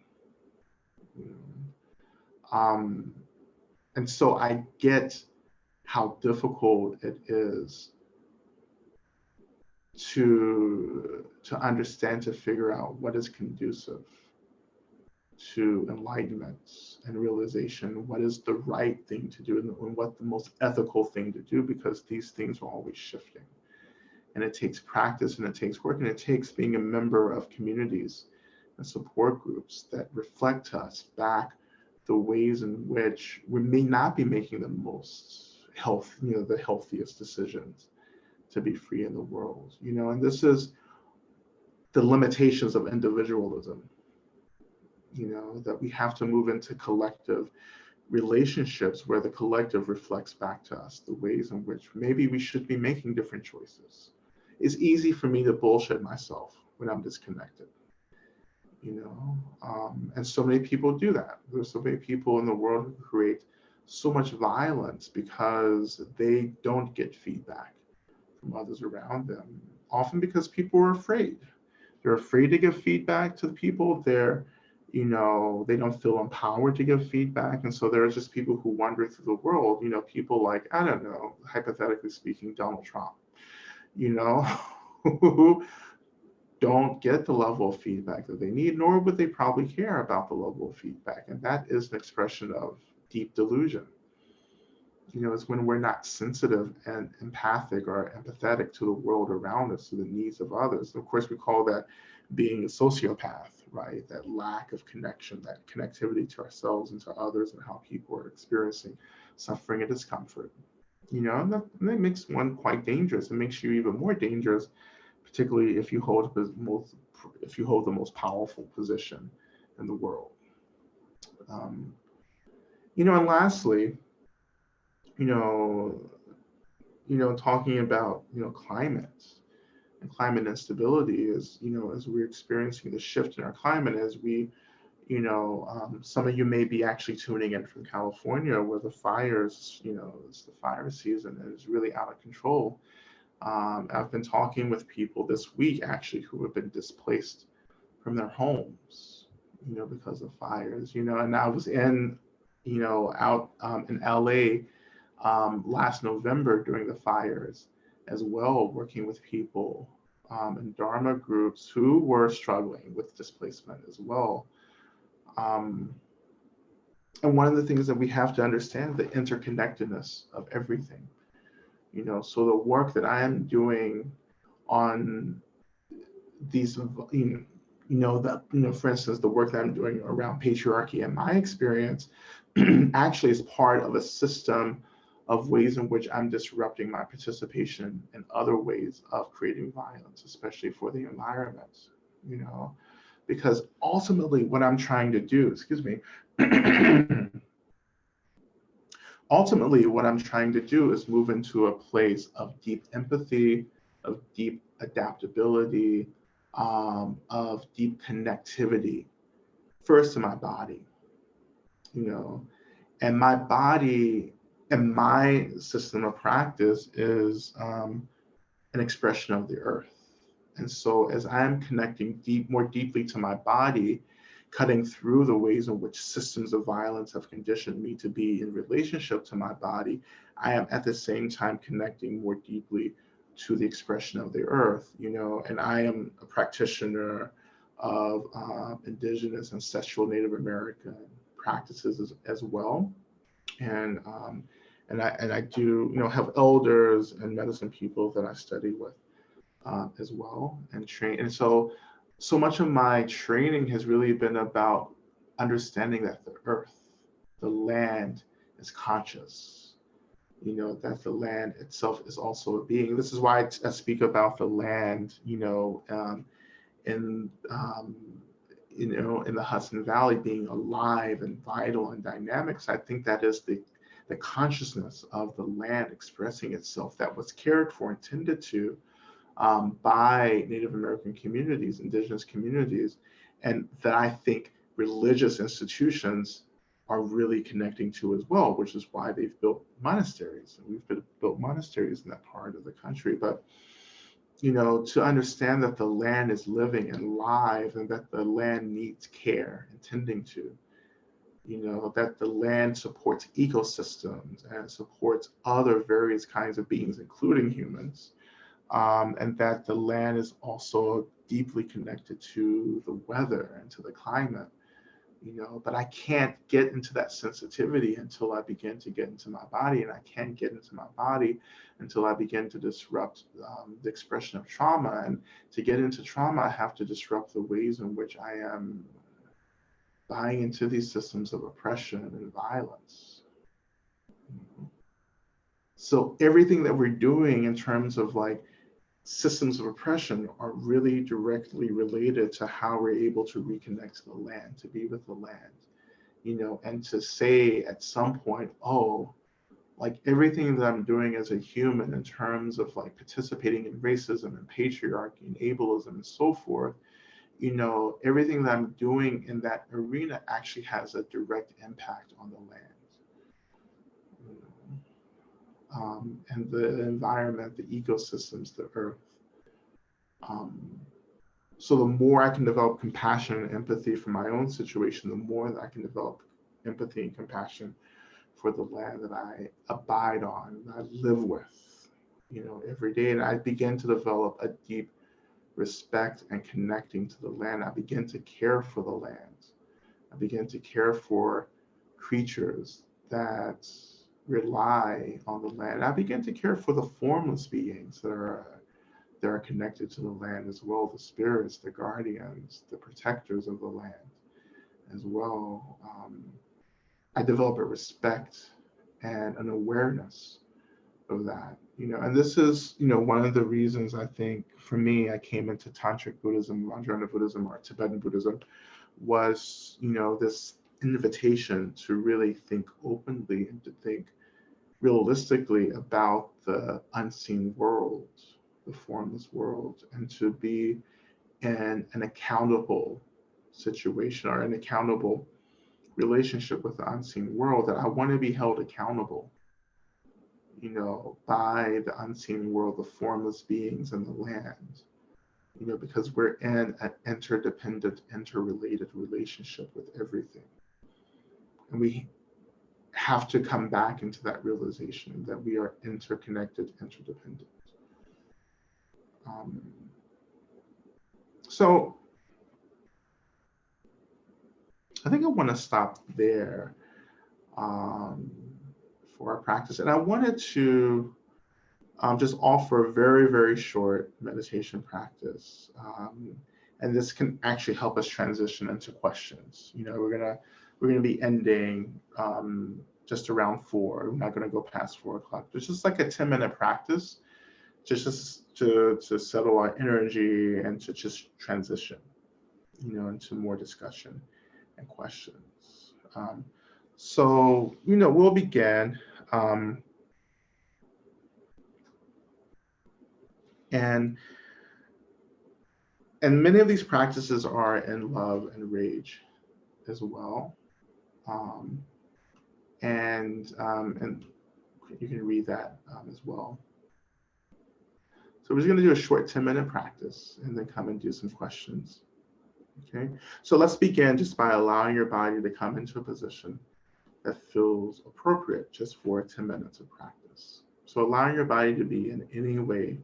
A: And so I get how difficult it is to understand, to figure out what is conducive to enlightenment and realization, what is the right thing to do and what the most ethical thing to do, because these things are always shifting. And it takes practice and it takes work and it takes being a member of communities and support groups that reflect to us back the ways in which we may not be making the most the healthiest decisions to be free in the world, and this is the limitations of individualism, that we have to move into collective relationships where the collective reflects back to us the ways in which maybe we should be making different choices. It's easy for me to bullshit myself when I'm disconnected, and so many people do that. There's so many people in the world who create so much violence because they don't get feedback from others around them, often because people are afraid. They're afraid to give feedback to the people. They don't feel empowered to give feedback. And so there are just people who wander through the world, people like, I don't know, hypothetically speaking, Donald Trump, who don't get the level of feedback that they need, nor would they probably care about the level of feedback. And that is an expression of deep delusion. It's when we're not sensitive and empathic or empathetic to the world around us, to the needs of others. And of course, we call that being a sociopath, right? That lack of connection, that connectivity to ourselves and to others, and how people are experiencing suffering and discomfort. And that makes one quite dangerous. It makes you even more dangerous, particularly if you hold the most powerful position in the world. And lastly, talking about climate and climate instability is, as we're experiencing the shift in our climate, as we, some of you may be actually tuning in from California, where the fires, it's the fire season and it's really out of control. I've been talking with people this week actually who have been displaced from their homes, because of fires, and I was out in LA last November during the fires as well, working with people in Dharma groups who were struggling with displacement as well. And one of the things that we have to understand, the interconnectedness of everything. So the work that I am doing on these, for instance, the work that I'm doing around patriarchy and my experience actually is part of a system of ways in which I'm disrupting my participation in other ways of creating violence, especially for the environment, because ultimately what I'm trying to do, ultimately what I'm trying to do is move into a place of deep empathy, of deep adaptability, of deep connectivity, first to my body, And my body and my system of practice is an expression of the earth. And so as I'm connecting more deeply to my body, cutting through the ways in which systems of violence have conditioned me to be in relationship to my body, I am at the same time connecting more deeply to the expression of the earth, and I am a practitioner of indigenous, ancestral Native American practices as well. And I do, have elders and medicine people that I study with as well and train. And so much of my training has really been about understanding that the earth, the land, is conscious. That the land itself is also a being. This is why I speak about the land, in in the Hudson Valley being alive and vital and dynamic. So I think that is the consciousness of the land expressing itself that was cared for and tended to by Native American communities, indigenous communities, and that I think religious institutions are really connecting to as well, which is why they've built monasteries. And we've built monasteries in that part of the country. But to understand that the land is living and live and that the land needs care and tending to, that the land supports ecosystems and supports other various kinds of beings, including humans, and that the land is also deeply connected to the weather and to the climate. But I can't get into that sensitivity until I begin to get into my body, and I can't get into my body until I begin to disrupt the expression of trauma. And to get into trauma, I have to disrupt the ways in which I am buying into these systems of oppression and violence. So everything that we're doing in terms of like systems of oppression are really directly related to how we're able to reconnect to the land, to be with the land, and to say at some point, oh, like everything that I'm doing as a human in terms of like participating in racism and patriarchy and ableism and so forth, everything that I'm doing in that arena actually has a direct impact on the land. And the environment, the ecosystems, the earth. So the more I can develop compassion and empathy for my own situation, the more that I can develop empathy and compassion for the land that I abide on, that I live with, every day. And I begin to develop a deep respect and connecting to the land. I begin to care for the land. I begin to care for creatures that rely on the land. I begin to care for the formless beings that are connected to the land as well, the spirits, the guardians, the protectors of the land as well. I develop a respect and an awareness of that, and this is, one of the reasons I think for me, I came into Tantric Buddhism, Vajrayana Buddhism, or Tibetan Buddhism, was, this invitation to really think openly and to think realistically about the unseen world, the formless world, and to be in an accountable situation or an accountable relationship with the unseen world, that I want to be held accountable, by the unseen world, the formless beings in the land, because we're in an interdependent, interrelated relationship with everything. And we have to come back into that realization that we are interconnected, interdependent. So I think I want to stop there for our practice. And I wanted to just offer a very, very short meditation practice. And this can actually help us transition into questions. We're gonna be ending just around 4. We're not gonna go past 4 o'clock. It's just like a 10-minute practice, just to settle our energy and to just transition, into more discussion and questions. So, we'll begin. And many of these practices are in love and rage as well. and you can read that as well. So we're just going to do a short 10-minute practice and then come and do some questions. Okay, so let's begin just by allowing your body to come into a position that feels appropriate just for 10 minutes of practice. So allowing your body to be in any way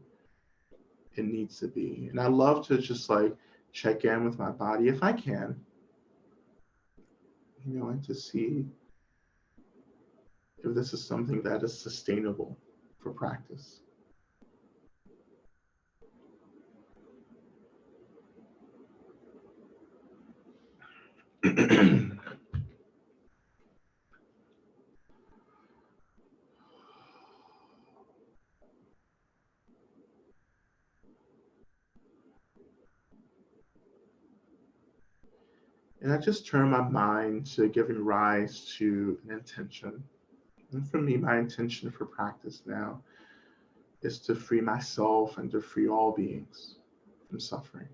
A: it needs to be. And I love to just like check in with my body if I can, and to see if this is something that is sustainable for practice. And I just turn my mind to giving rise to an intention. And for me, my intention for practice now is to free myself and to free all beings from suffering.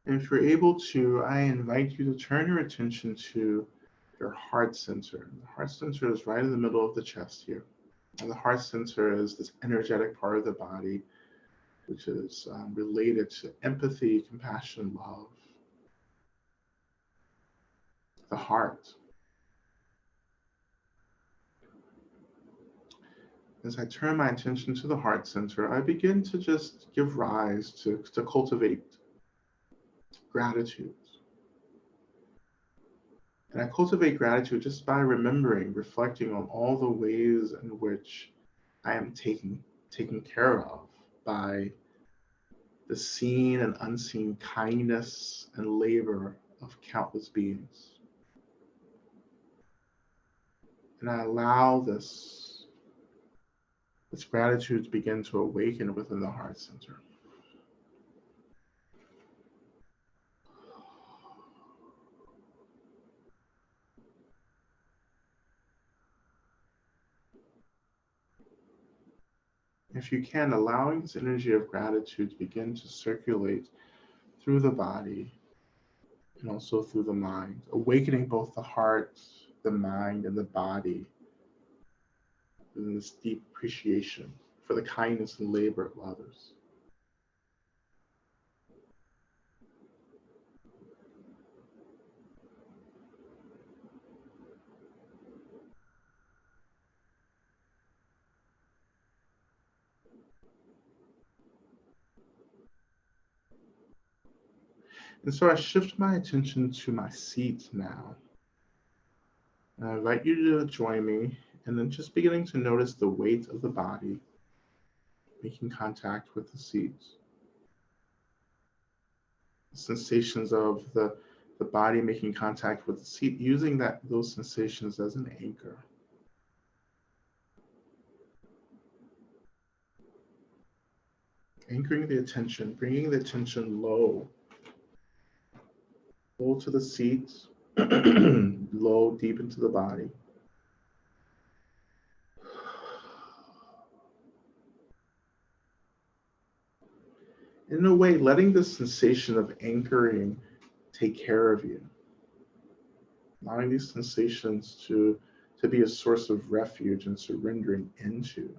A: And if you're able to, I invite you to turn your attention to your heart center. The heart center is right in the middle of the chest here. And the heart center is this energetic part of the body, which is related to empathy, compassion, love. The heart. As I turn my attention to the heart center, I begin to just give rise to cultivate gratitude. And I cultivate gratitude just by remembering, reflecting on all the ways in which I am taken care of by the seen and unseen kindness and labor of countless beings. And I allow this gratitude to begin to awaken within the heart center. If you can, allowing this energy of gratitude to begin to circulate through the body and also through the mind, awakening both the heart, the mind, and the body in this deep appreciation for the kindness and labor of others. And so I shift my attention to my seat now. And I invite you to join me and then just beginning to notice the weight of the body making contact with the seat. The sensations of the body making contact with the seat, using those sensations as an anchor. Anchoring the attention, bringing the attention low to the seat, low, deep into the body. In a way, letting the sensation of anchoring take care of you. Allowing these sensations to be a source of refuge and surrendering into.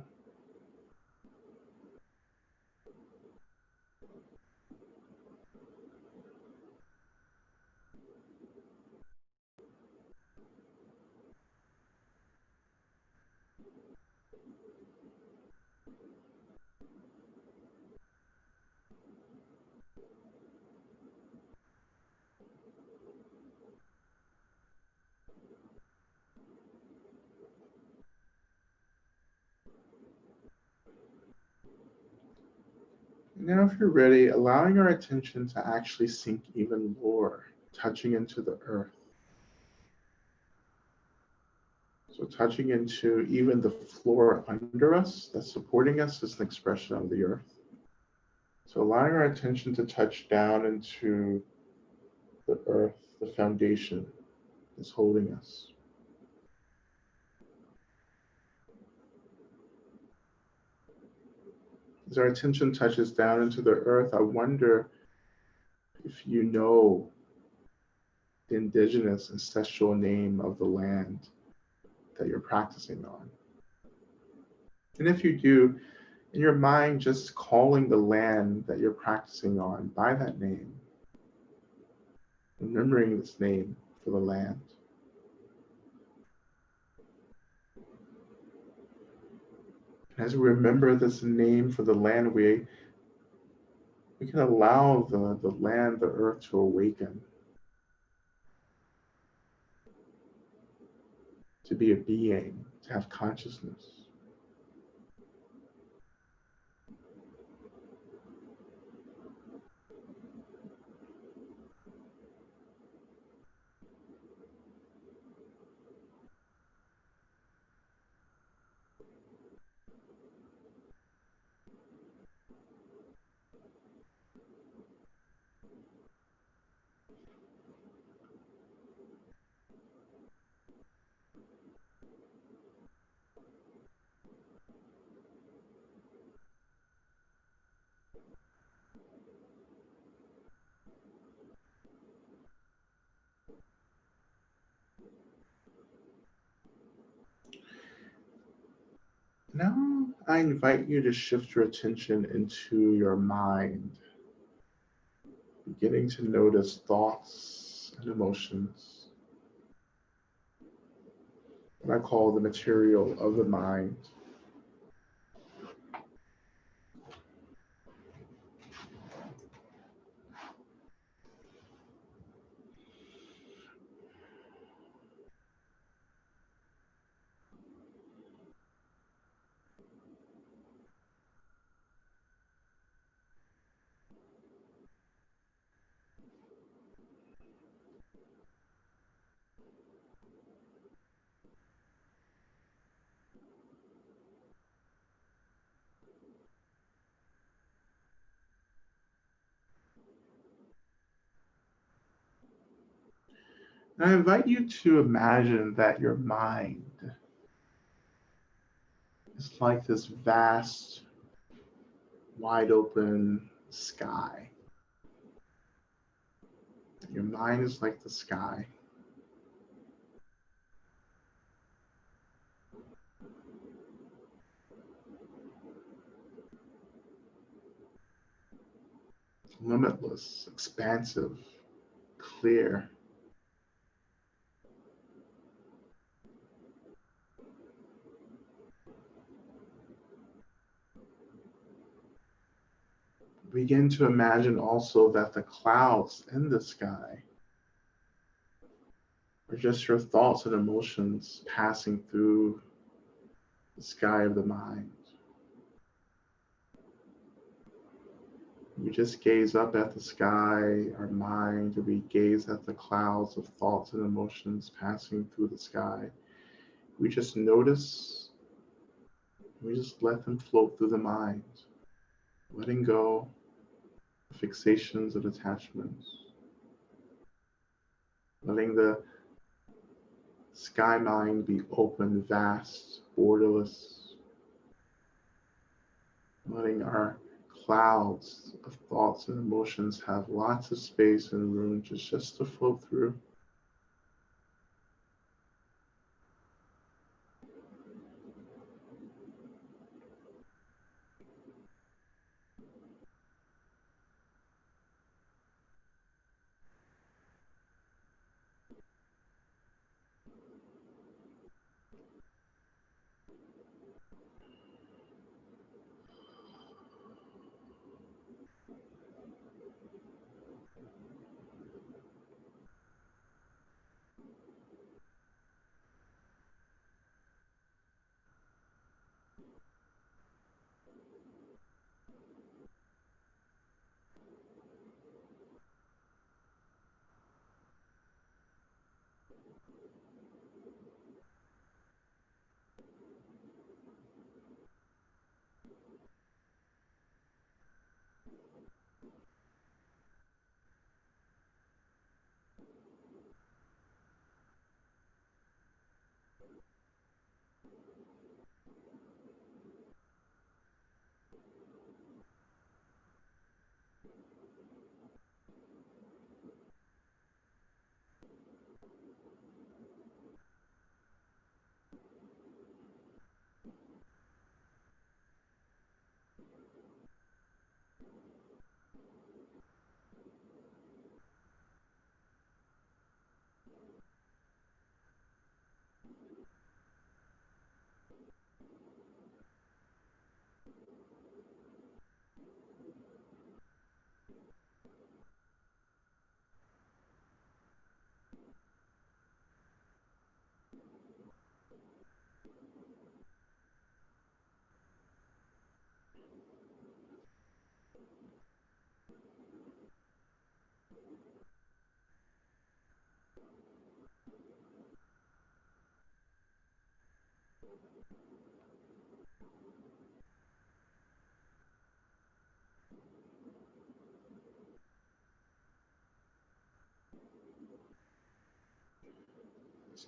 A: Now, if you're ready, allowing our attention to actually sink even lower, touching into the earth. So touching into even the floor under us that's supporting us is an expression of the earth. So allowing our attention to touch down into the earth, the foundation that's holding us. As our attention touches down into the earth, I wonder if you know the indigenous ancestral name of the land that you're practicing on. And if you do, in your mind, just calling the land that you're practicing on by that name, remembering this name for the land. As we remember this name for the land, we can allow the land, the earth to awaken, to be a being, to have consciousness. Now I invite you to shift your attention into your mind, beginning to notice thoughts and emotions, what I call the material of the mind. And I invite you to imagine that your mind is like this vast, wide open sky. Your mind is like the sky. Limitless, expansive, clear. Begin to imagine also that the clouds in the sky are just your thoughts and emotions passing through the sky of the mind. We just gaze up at the sky, our mind, and we gaze at the clouds of thoughts and emotions passing through the sky. We just notice, we just let them float through the mind, letting go of fixations and attachments, letting the sky mind be open, vast, borderless, letting our clouds of thoughts and emotions have lots of space and room just to flow through.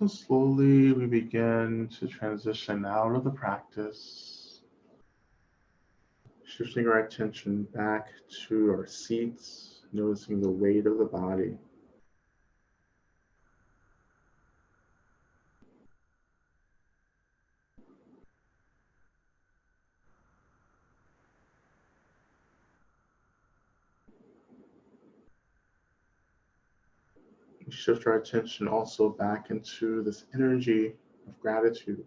A: So slowly we begin to transition out of the practice, shifting our attention back to our seats, noticing the weight of the body. We shift our attention also back into this energy of gratitude.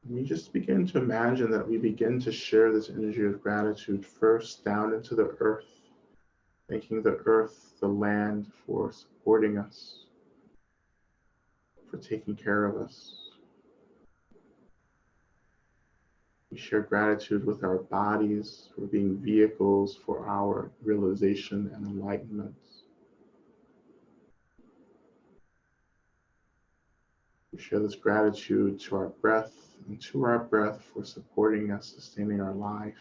A: We just begin to imagine that we begin to share this energy of gratitude first down into the earth, thanking the earth, the land for supporting us, for taking care of us. We share gratitude with our bodies for being vehicles for our realization and enlightenment. We share this gratitude to our breath and to our breath for supporting us, sustaining our life.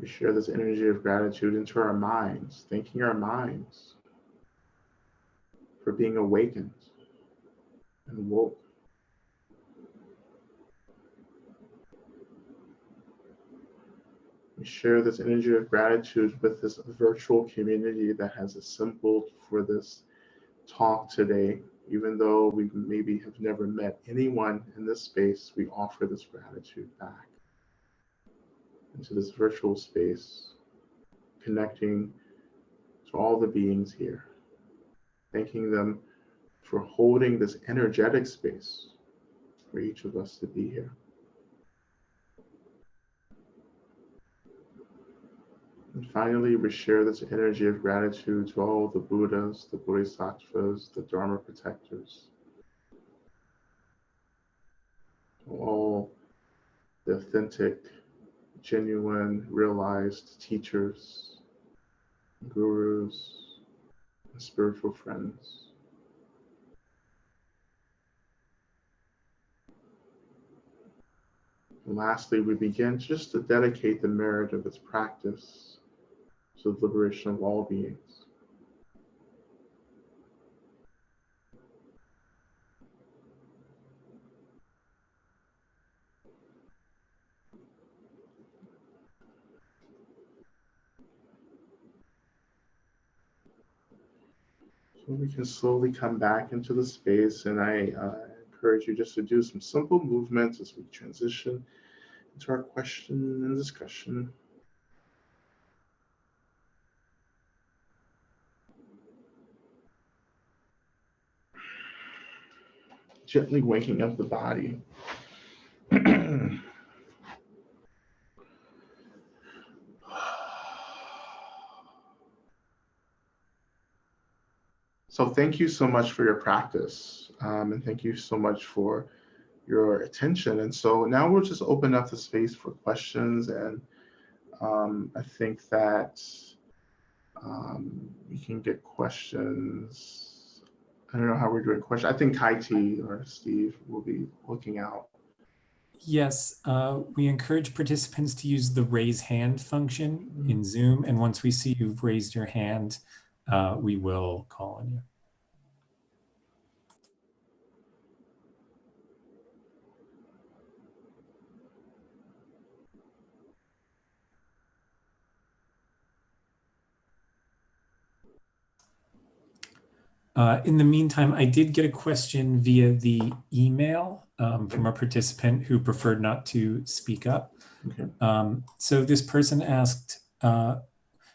A: We share this energy of gratitude into our minds, thanking our minds for being awakened and woke. We share this energy of gratitude with this virtual community that has assembled for this talk today. Even though we maybe have never met anyone in this space, we offer this gratitude back into this virtual space, connecting to all the beings here, thanking them for holding this energetic space for each of us to be here. And finally, we share this energy of gratitude to all the Buddhas, the Bodhisattvas, the Dharma protectors, to all the authentic, genuine, realized teachers, gurus, and spiritual friends. And lastly, we begin just to dedicate the merit of its practice to the liberation of all beings. So we can slowly come back into the space, and I encourage you just to do some simple movements as we transition into our question and discussion. Gently waking up the body. So thank you so much for your practice, and thank you so much for your attention. And so now we'll just open up the space for questions, and I think that we can get questions. I don't know how we're doing questions. I think Kaiti or Steve will be looking out.
B: Yes, we encourage participants to use the raise hand function in Zoom. And once we see you've raised your hand, we will call on you. In the meantime, I did get a question via the email from a participant who preferred not to speak up.
A: Okay.
B: So this person asked,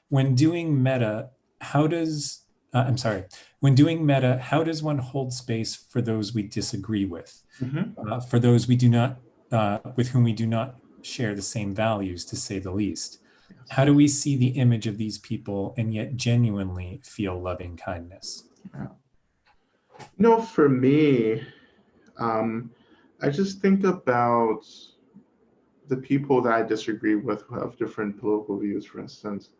B: when doing meta, how does, I'm sorry, when doing meta, how does one hold space for those we disagree with? For those we do not, with whom we do not share the same values, to say the least?
A: Yes.
B: How do we see the image of these people and yet genuinely feel loving kindness?
A: Yeah. No, for me, I just think about the people that I disagree with who have different political views, for instance.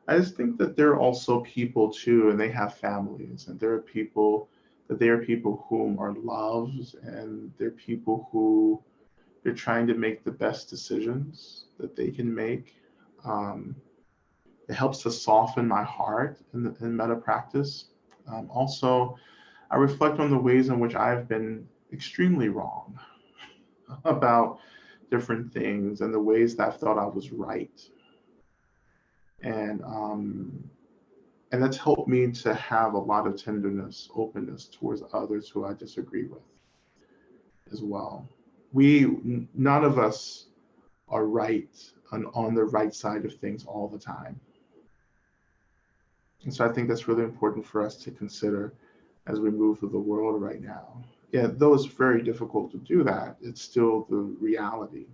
A: I just think that they're also people too, and they have families, and there are people that they are people whom are loved, and they're people who they're trying to make the best decisions that they can make. Um, it helps to soften my heart in meta practice. Also, I reflect on the ways in which I've been extremely wrong about different things and the ways that I thought I was right. And and that's helped me to have a lot of tenderness, openness towards others who I disagree with as well. None of us are right on the right side of things all the time. And so I think that's really important for us to consider as we move through the world right now. Yeah, though it's very difficult to do that, it's still the reality.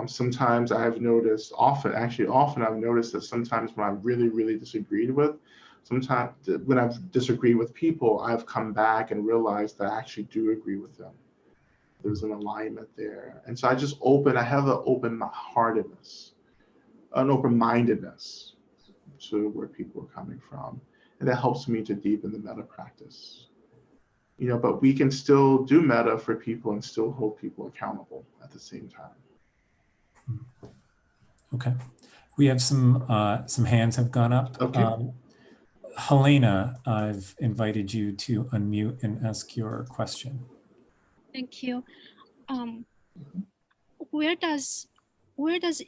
A: Sometimes I've noticed, often I've noticed that sometimes when I've really, really disagreed with, sometimes when I've disagreed with people, I've come back and realized that I actually do agree with them. There's an alignment there. And so I have an open-heartedness, an open-mindedness to where people are coming from. And that helps me to deepen the meta practice. But we can still do meta for people and still hold people accountable at the same time.
B: Okay. We have some hands have gone up.
A: Okay.
B: Helena, I've invited you to unmute and ask your question.
C: Thank you. Where does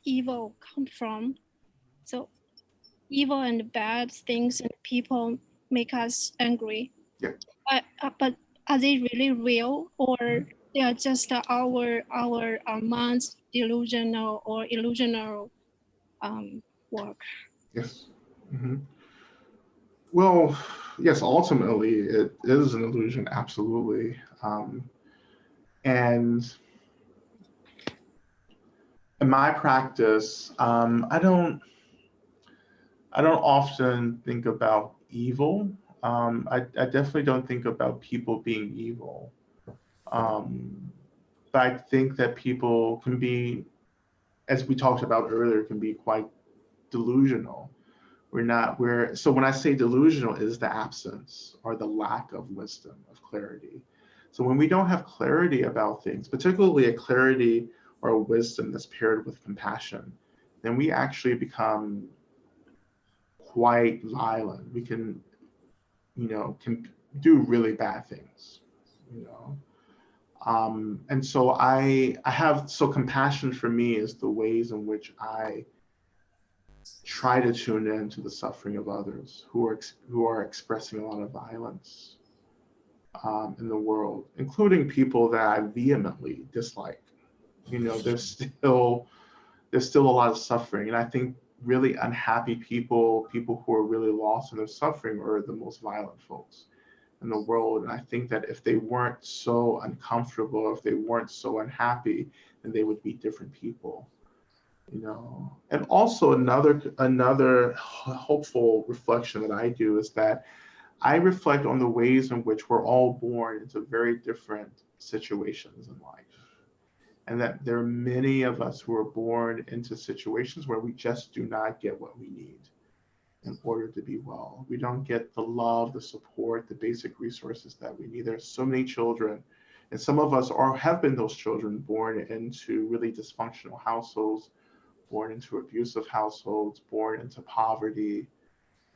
C: evil come from? So evil and bad things and people make us angry.
A: Yeah.
C: But are they really real, or they are just our mind's delusional or illusional work?
A: Yes. Mm-hmm. Well, yes, ultimately it is an illusion, absolutely. And in my practice, I don't often think about evil. I definitely don't think about people being evil. But I think that people can be, as we talked about earlier, can be quite delusional. So when I say delusional, is the absence or the lack of wisdom, of clarity. So when we don't have clarity about things, particularly a clarity or a wisdom that's paired with compassion, then we actually become quite violent. We can do really bad things, and so so compassion for me is the ways in which I try to tune in to the suffering of others who are expressing a lot of violence in the world, including people that I vehemently dislike. There's still a lot of suffering, and I think really unhappy people who are really lost in their suffering, are the most violent folks in the world. And I think that if they weren't so uncomfortable, if they weren't so unhappy, then they would be different people. And also another hopeful reflection that I do is that I reflect on the ways in which we're all born into very different situations in life. And that there are many of us who are born into situations where we just do not get what we need in order to be well. We don't get the love, the support, the basic resources that we need. There are so many children, and some of us have been those children born into really dysfunctional households, born into abusive households, born into poverty,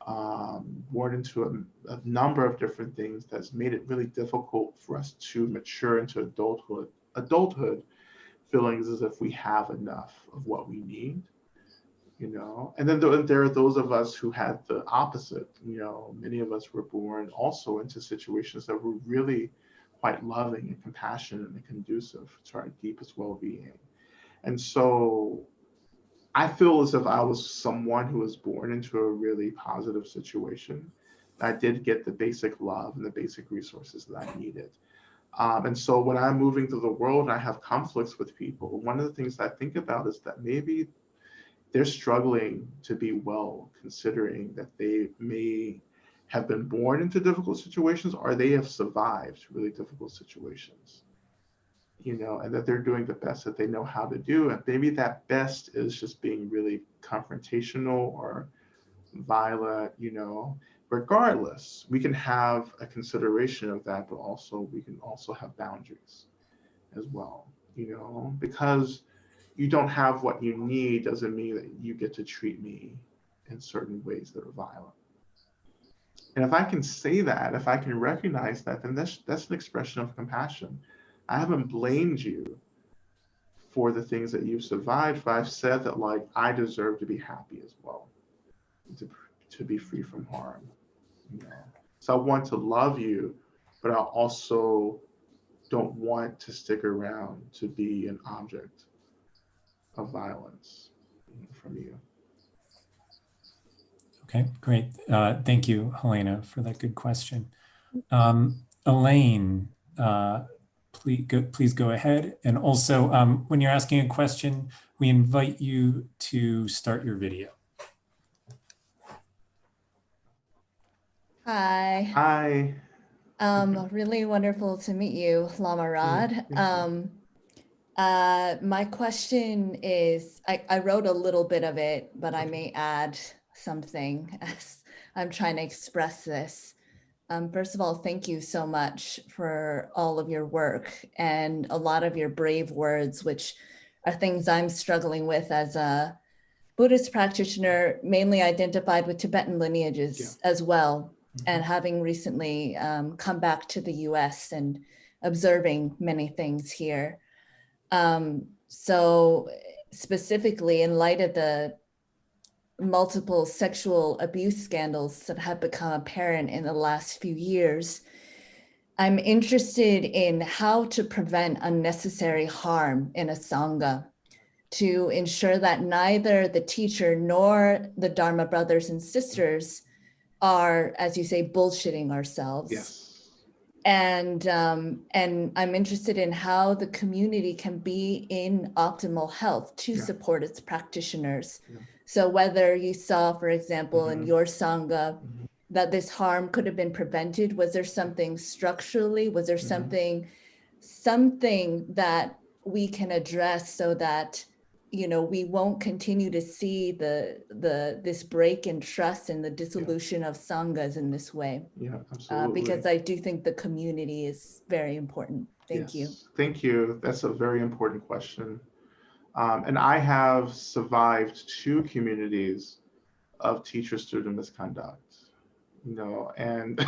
A: born into a number of different things that's made it really difficult for us to mature into adulthood feeling as if we have enough of what we need. And then there are those of us who had the opposite. Many of us were born also into situations that were really quite loving and compassionate and conducive to our deepest well-being. And so I feel as if I was someone who was born into a really positive situation. I did get the basic love and the basic resources that I needed. And so when I'm moving through the world and I have conflicts with people, one of the things I think about is that maybe they're struggling to be well, considering that they may have been born into difficult situations or they have survived really difficult situations, and that they're doing the best that they know how to do. And maybe that best is just being really confrontational or violent, regardless, we can have a consideration of that, but also we can also have boundaries as well, because you don't have what you need doesn't mean that you get to treat me in certain ways that are violent. And if I can say that, if I can recognize that, then that's an expression of compassion. I haven't blamed you for the things that you've survived, but I've said that, like, I deserve to be happy as well, to be free from harm. So I want to love you, but I also don't want to stick around to be an object of violence from you.
B: Okay, great. Thank you, Helena, for that good question. Elaine, please go ahead. And also, when you're asking a question, we invite you to start your video.
D: Hi.
A: Hi.
D: Really wonderful to meet you, Lama Rod. My question is, I wrote a little bit of it, but I may add something as I'm trying to express this. First of all, thank you so much for all of your work and a lot of your brave words, which are things I'm struggling with as a Buddhist practitioner, mainly identified with Tibetan lineages as well. And having recently come back to the US and observing many things here. So specifically in light of the multiple sexual abuse scandals that have become apparent in the last few years, I'm interested in how to prevent unnecessary harm in a Sangha, to ensure that neither the teacher nor the Dharma brothers and sisters are, as you say, bullshitting ourselves.
A: Yes.
D: And I'm interested in how the community can be in optimal health to support its practitioners. So whether you saw, for example, in your Sangha, that this harm could have been prevented, was there something structurally, was there something that we can address so that we won't continue to see this break in trust and the dissolution of sanghas in this way.
A: Yeah, absolutely.
D: Because I do think the community is very important. Thank you.
A: Thank you. That's a very important question. And I have survived 2 communities of teacher-student misconduct. And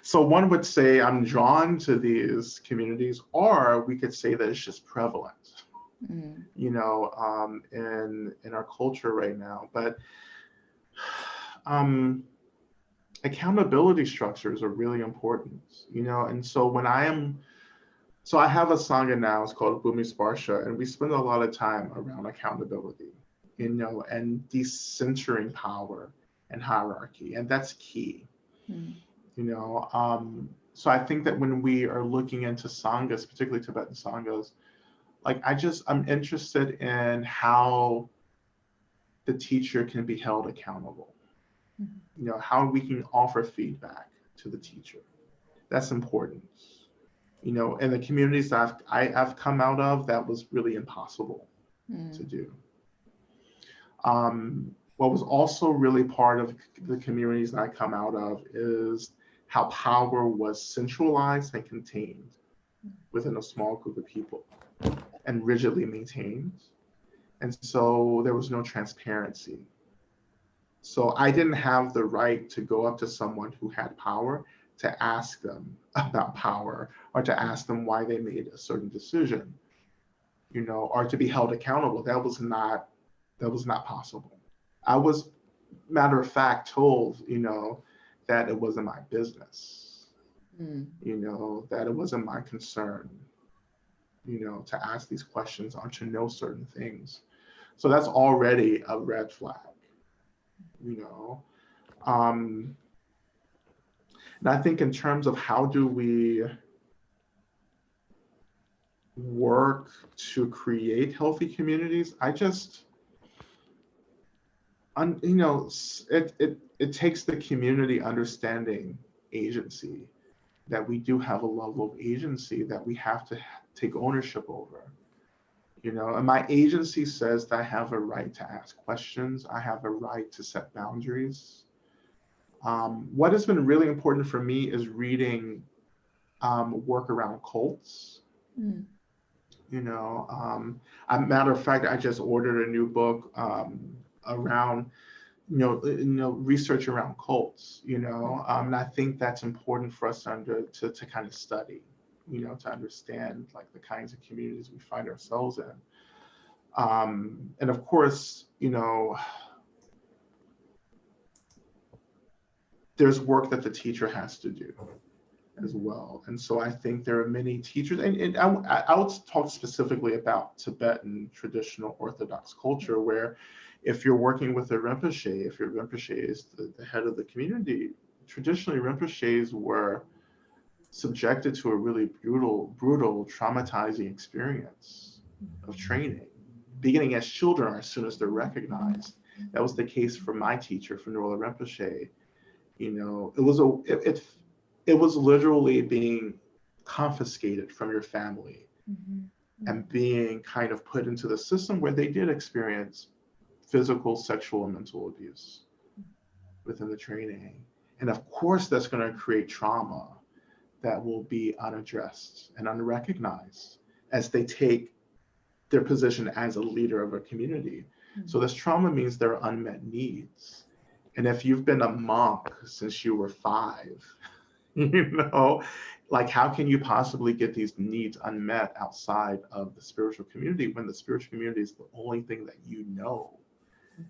A: so one would say I'm drawn to these communities, or we could say that it's just prevalent. In our culture right now. But accountability structures are really important, and so I have a Sangha now, it's called Bhumi Sparsha, and we spend a lot of time around accountability, and decentering power and hierarchy, and that's key. So I think that when we are looking into Sanghas, particularly Tibetan Sanghas, like I'm interested in how the teacher can be held accountable. How we can offer feedback to the teacher. That's important. In the communities that I've come out of, that was really impossible to do. What was also really part of the communities that I come out of is how power was centralized and contained within a small group of people and rigidly maintained. And so there was no transparency. So I didn't have the right to go up to someone who had power to ask them about power, or to ask them why they made a certain decision, or to be held accountable. That was not That was not possible. I was, matter of fact, told, that it wasn't my business, that it wasn't my concern, to ask these questions or to know certain things. So that's already a red flag, And I think in terms of how do we work to create healthy communities, it takes the community understanding agency, that we do have a level of agency that we have to take ownership over. And my agency says that I have a right to ask questions. I have a right to set boundaries. What has been really important for me is reading work around cults. A matter of fact, I just ordered a new book around, research around cults, and I think that's important for us to kind of study, to understand like the kinds of communities we find ourselves in. And of course, there's work that the teacher has to do as well. And so I think there are many teachers, and I would talk specifically about Tibetan traditional Orthodox culture, where if you're working with a Rinpoche, if your Rinpoche is the head of the community, traditionally Rinpoches were subjected to a really brutal, traumatizing experience of training, beginning as children or as soon as they're recognized. That was the case for my teacher, for Norla Rinpoche. It was literally being confiscated from your family and being kind of put into the system where they did experience physical, sexual, and mental abuse within the training. And of course, that's going to create trauma that will be unaddressed and unrecognized as they take their position as a leader of a community. So this trauma means there are unmet needs. And if you've been a monk since you were 5, like how can you possibly get these needs unmet outside of the spiritual community when the spiritual community is the only thing that you know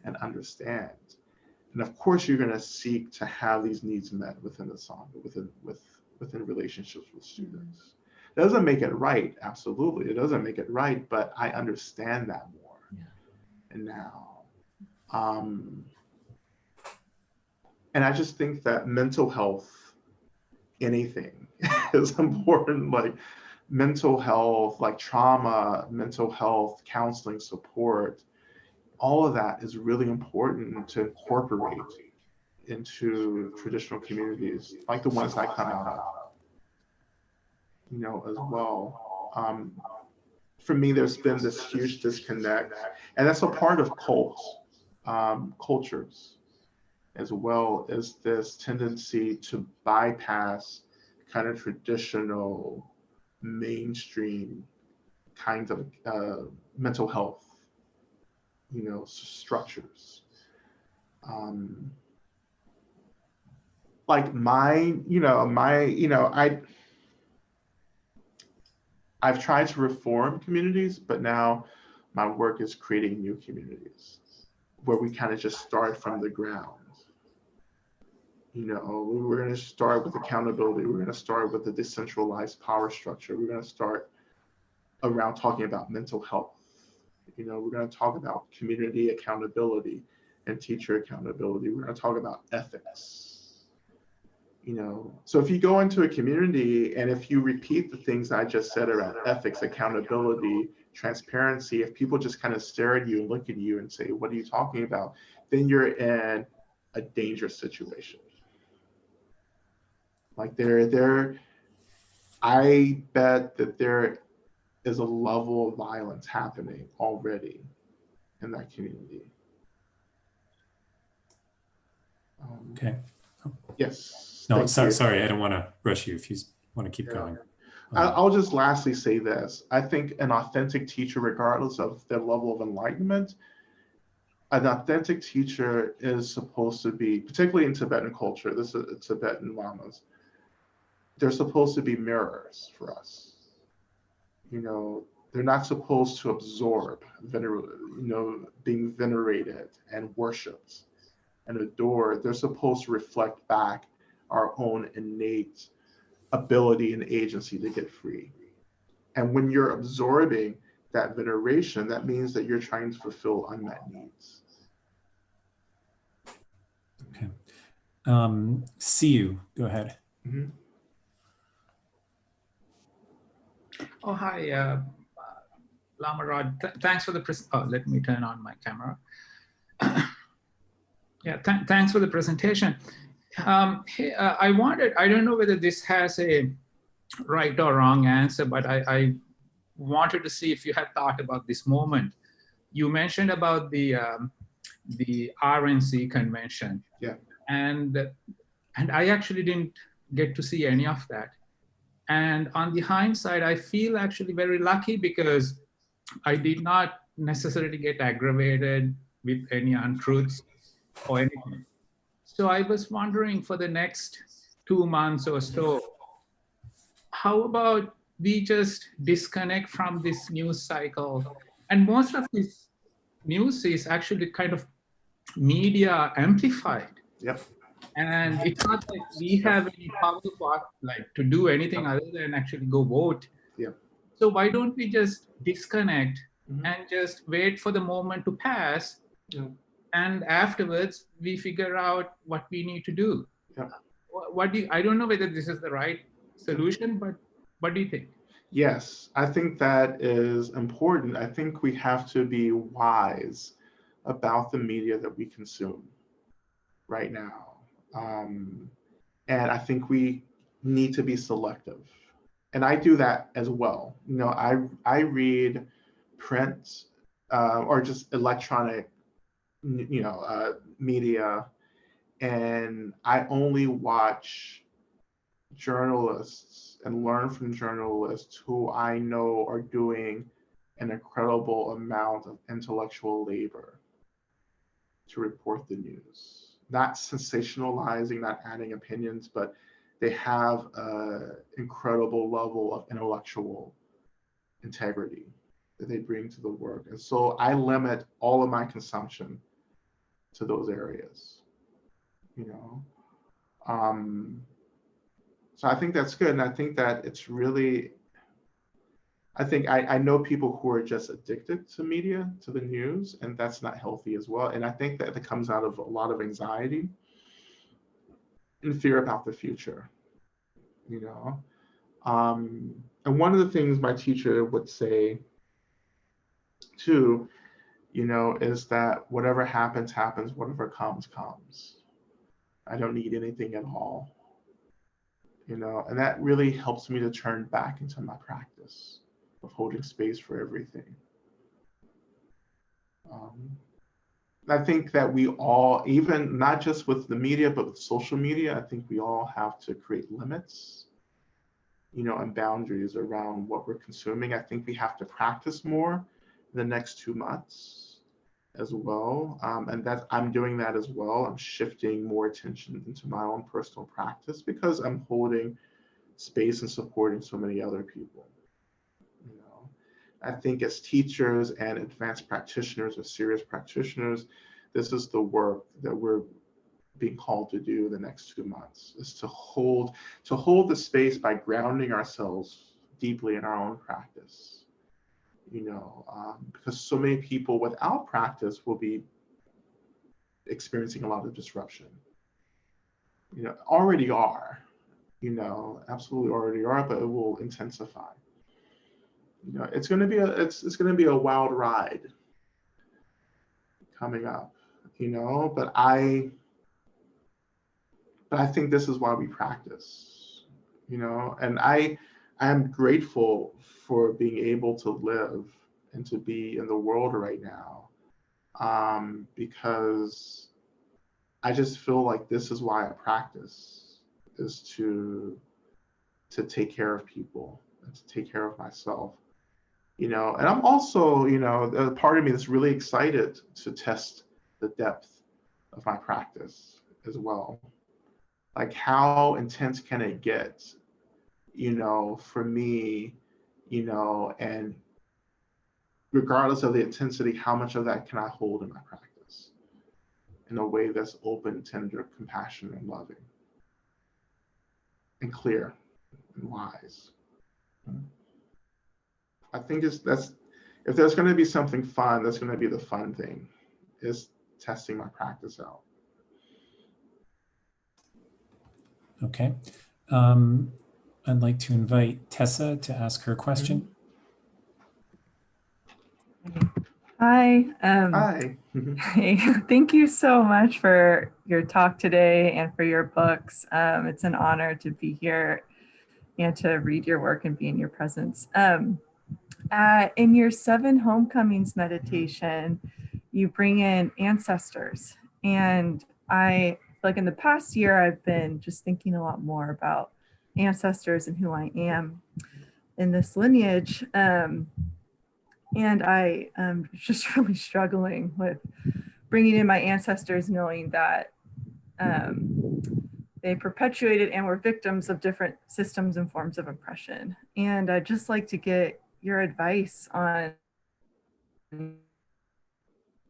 A: and understand? And of course, you're going to seek to have these needs met within the Sangha, within relationships with students. It doesn't make it right, absolutely. It doesn't make it right, but I understand that more. And now. And I just think that mental health, anything is important, like mental health, like trauma, mental health, counseling support, all of that is really important to incorporate into traditional communities like the ones I come out of, as well. For me, there's been this huge disconnect, and that's a part of cults, cultures, as well as this tendency to bypass kind of traditional mainstream kinds of mental health, structures. Like I've tried to reform communities, but now my work is creating new communities where we kind of just start from the ground. We're going to start with accountability. We're going to start with a decentralized power structure. We're going to start around talking about mental health. We're going to talk about community accountability and teacher accountability. We're going to talk about ethics. So if you go into a community and if you repeat the things I just said around ethics, accountability, transparency, if people just kind of stare at you and look at you and say, what are you talking about? Then you're in a dangerous situation. Like I bet that there is a level of violence happening already in that community.
B: Okay.
A: Yes.
B: No, sorry, I don't want to rush you if you want to keep going.
A: I'll just lastly say this. I think an authentic teacher, regardless of their level of enlightenment, an authentic teacher is supposed to be, particularly in Tibetan culture, this is Tibetan lamas, they're supposed to be mirrors for us. They're not supposed to absorb, being venerated and worshipped and adored. They're supposed to reflect back our own innate ability and agency to get free. And when you're absorbing that veneration, that means that you're trying to fulfill unmet needs.
B: Okay. See you. Go ahead.
A: Mm-hmm.
E: Oh, hi, Lama Rod. Thanks for the let me turn on my camera. Yeah, thanks for the presentation. Hey, I don't know whether this has a right or wrong answer, but I wanted to see if you had thought about this moment. You mentioned about the RNC convention.
A: Yeah.
E: And I actually didn't get to see any of that. And on the hindsight, I feel actually very lucky because I did not necessarily get aggravated with any untruths or anything. So I was wondering for the next 2 months or so, how about we just disconnect from this news cycle? And most of this news is actually kind of media amplified.
A: Yep.
E: And it's not like we have any power to do anything other than actually go vote.
A: Yeah.
E: So why don't we just disconnect
A: Mm-hmm.
E: and just wait for the moment to pass?
A: Yeah.
E: And afterwards we figure out what we need to do.
A: Yeah.
E: I don't know whether this is the right solution, but what do you think?
A: Yes, I think that is important. I think we have to be wise about the media that we consume right now. And I think we need to be selective. And I do that as well. I read print or just electronic, media, and I only watch journalists and learn from journalists who I know are doing an incredible amount of intellectual labor to report the news. Not sensationalizing, not adding opinions, but they have an incredible level of intellectual integrity that they bring to the work. And so I limit all of my consumption to those areas, So I think that's good. And I think that it's really, I know people who are just addicted to media, to the news, and that's not healthy as well. And I think that it comes out of a lot of anxiety and fear about the future, And one of the things my teacher would say too, is that whatever happens, happens, whatever comes, comes. I don't need anything at all. And that really helps me to turn back into my practice of holding space for everything. I think that we all, even not just with the media, but with social media, I think we all have to create limits, and boundaries around what we're consuming. I think we have to practice more in the next 2 months as well. And I'm doing that as well. I'm shifting more attention into my own personal practice because I'm holding space and supporting so many other people. I think as teachers and advanced practitioners or serious practitioners, this is the work that we're being called to do the next 2 months, is to hold the space by grounding ourselves deeply in our own practice. Because so many people without practice will be experiencing a lot of disruption. Already are, absolutely already are, but it will intensify. It's going to be a wild ride coming up, but I think this is why we practice, and I am grateful for being able to live and to be in the world right now, because I just feel like this is why I practice, is to take care of people and to take care of myself. And I'm also, a part of me that's really excited to test the depth of my practice as well. Like, how intense can it get, for me, and regardless of the intensity, how much of that can I hold in my practice in a way that's open, tender, compassionate, and loving, and clear, and wise. I think that's, if there's going to be something fun, that's going to be the fun thing, is testing my practice out.
B: Okay. I'd like to invite Tessa to ask her question.
F: Hi.
A: Hi.
F: Hey, thank you so much for your talk today and for your books. It's an honor to be here and to read your work and be in your presence. In your 7 homecomings meditation, you bring in ancestors. And I, like in the past year, I've been just thinking a lot more about ancestors and who I am in this lineage. And I am just really struggling with bringing in my ancestors, knowing that they perpetuated and were victims of different systems and forms of oppression. And I'd just like to get your advice on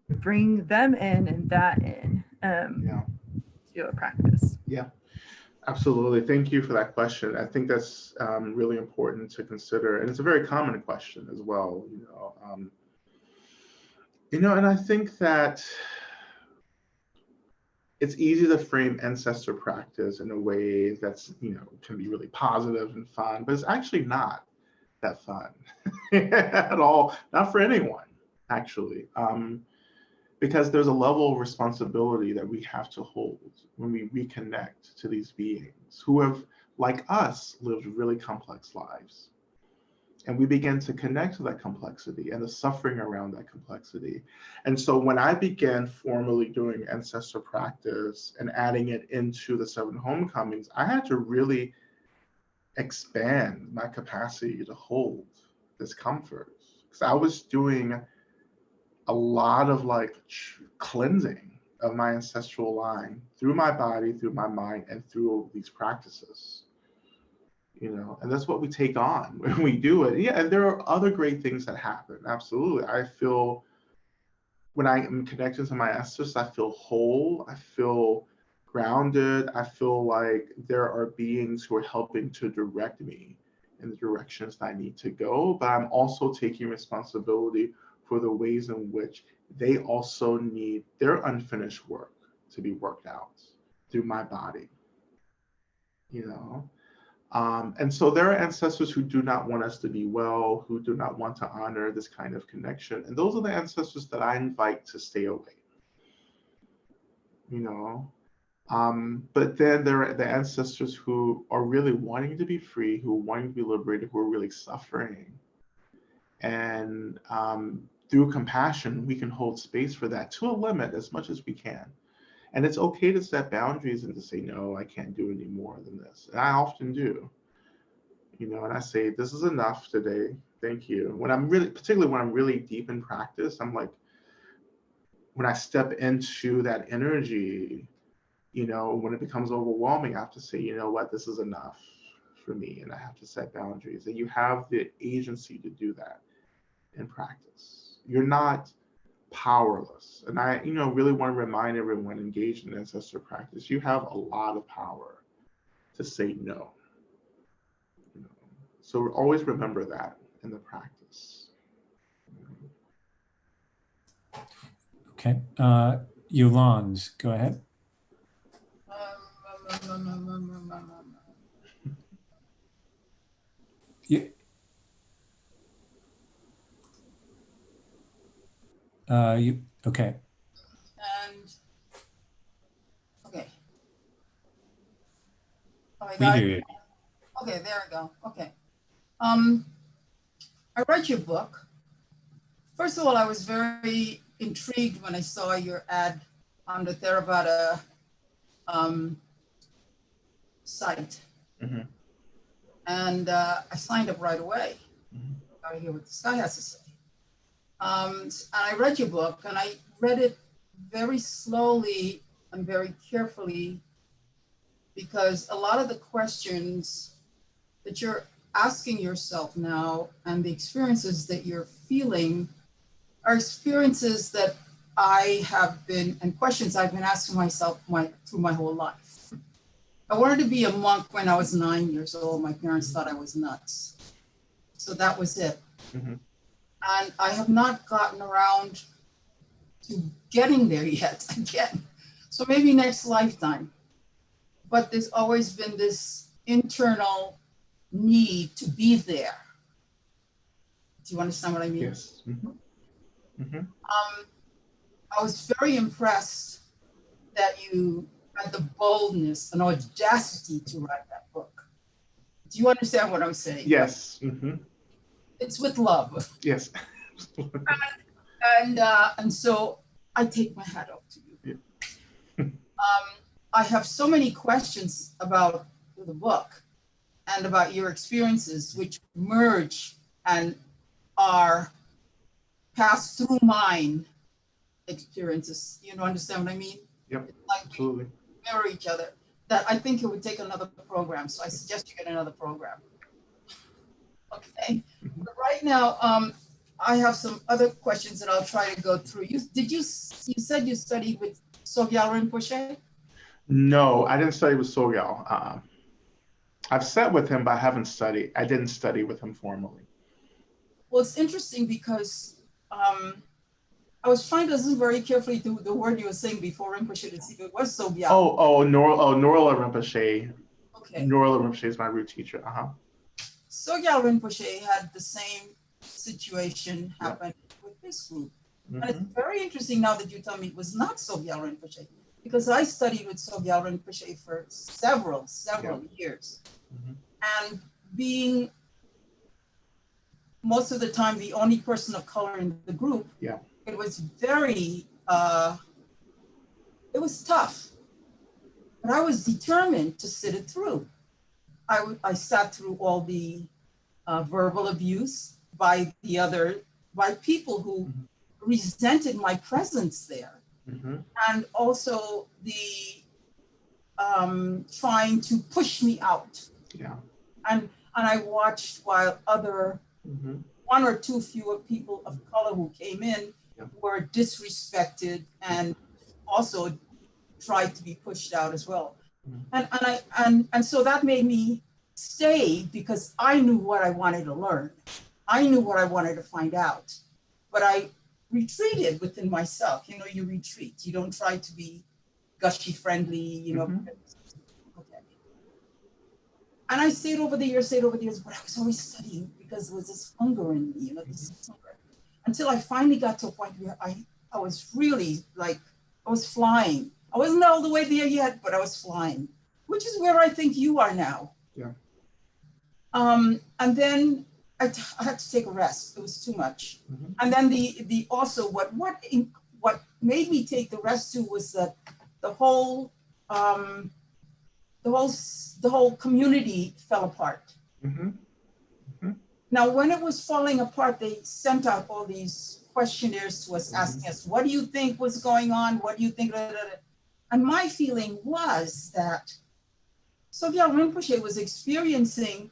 F: bring them in and that in to a practice.
A: Yeah, absolutely. Thank you for that question. I think that's really important to consider, and it's a very common question as well. And I think that it's easy to frame ancestor practice in a way that's, can be really positive and fun, but it's actually not that fun at all, not for anyone, actually. Because there's a level of responsibility that we have to hold when we reconnect to these beings who have, like us, lived really complex lives. And we begin to connect to that complexity and the suffering around that complexity. And so when I began formally doing ancestor practice and adding it into the 7 homecomings, I had to really expand my capacity to hold this comfort. Because I was doing a lot of cleansing of my ancestral line through my body, through my mind, and through these practices. And that's what we take on when we do it. Yeah, and there are other great things that happen. Absolutely. I feel when I am connected to my ancestors, I feel whole. I feel grounded. I feel like there are beings who are helping to direct me in the directions that I need to go. But I'm also taking responsibility for the ways in which they also need their unfinished work to be worked out through my body. And so there are ancestors who do not want us to be well, who do not want to honor this kind of connection. And those are the ancestors that I invite to stay away. But then there are the ancestors who are really wanting to be free, who are wanting to be liberated, who are really suffering. And through compassion, we can hold space for that to a limit as much as we can. And it's okay to set boundaries and to say, no, I can't do any more than this. And I often do, and I say, this is enough today. Thank you. Particularly when I'm really deep in practice, I'm like, when I step into that energy, when it becomes overwhelming, I have to say, you know what, this is enough for me. And I have to set boundaries. And you have the agency to do that in practice. You're not powerless. And I, really want to remind everyone engaged in ancestor practice, you have a lot of power to say no. So always remember that in the practice.
B: Okay. Yolande, go ahead. Okay.
G: And okay. Oh,
B: We hear you.
G: Okay, there we go. Okay. I read your book. First of all, I was very intrigued when I saw your ad on the Theravada site.
A: Mm-hmm.
G: And I signed up right away.
A: Mm-hmm.
G: I gotta hear what this guy has to say. And I read your book, and I read it very slowly and very carefully, because a lot of the questions that you're asking yourself now and the experiences that you're feeling are experiences that I have been, and questions I've been asking myself through my whole life. I wanted to be a monk when I was 9 years old. My parents thought I was nuts. So that was it.
A: Mm-hmm.
G: And I have not gotten around to getting there yet again. So maybe next lifetime. But there's always been this internal need to be there. Do you understand what I mean?
A: Yes. Mm-hmm. Mm-hmm.
G: I was very impressed that you had the boldness and audacity to write that book. Do you understand what I'm saying?
A: Yes. Mm-hmm.
G: It's with love.
A: Yes.
G: And so I take my hat off to you.
A: Yeah.
G: I have so many questions about the book and about your experiences, which merge and are passed through mine experiences. You know, understand what I mean?
A: Yep.
G: It's like
A: Absolutely.
G: we mirror each other. That I think it would take another program. So I suggest you get another program. Okay. But right now, I have some other questions that I'll try to go through. You said you studied with Sogyal Rinpoche?
A: No, I didn't study with Sogyal. I've sat with him, but I haven't studied. I didn't study with him formally.
G: Well, it's interesting because I was trying to listen very carefully to the word you were saying before Rinpoche to see if it was Sogyal.
A: Norla Rinpoche.
G: Okay.
A: Norla Rinpoche is my root teacher.
G: Sogyal Rinpoche had the same situation happen with this group.
A: Mm-hmm.
G: And it's very interesting now that you tell me it was not Sogyal Rinpoche, because I studied with Sogyal Rinpoche for several years.
A: Mm-hmm.
G: And being most of the time the only person of color in the group, it was very, it was tough. But I was determined to sit it through. I sat through all the verbal abuse by people who resented my presence there.
A: Mm-hmm.
G: And also the trying to push me out.
A: Yeah.
G: And I watched while other one or two fewer people of color who came in were disrespected and also tried to be pushed out as well. And so that made me stay because I knew what I wanted to learn. I knew what I wanted to find out. But I retreated within myself. You know, you retreat. You don't try to be gushy friendly, you know. Okay. And I stayed over the years, but I was always studying because there was this hunger in me, you know, this hunger. Until I finally got to a point where I was really like, I was flying. I wasn't all the way there yet, but I was flying, which is where I think you are now.
A: Yeah.
G: And then I had to take a rest. It was too much. Mm-hmm. And then the also what made me take the rest too was that the whole community fell apart. Mm-hmm. Mm-hmm. Now, when it was falling apart, they sent out all these questionnaires to us, asking us, "What do you think was going on? What do you think?" And my feeling was that Sogyal Rinpoche was experiencing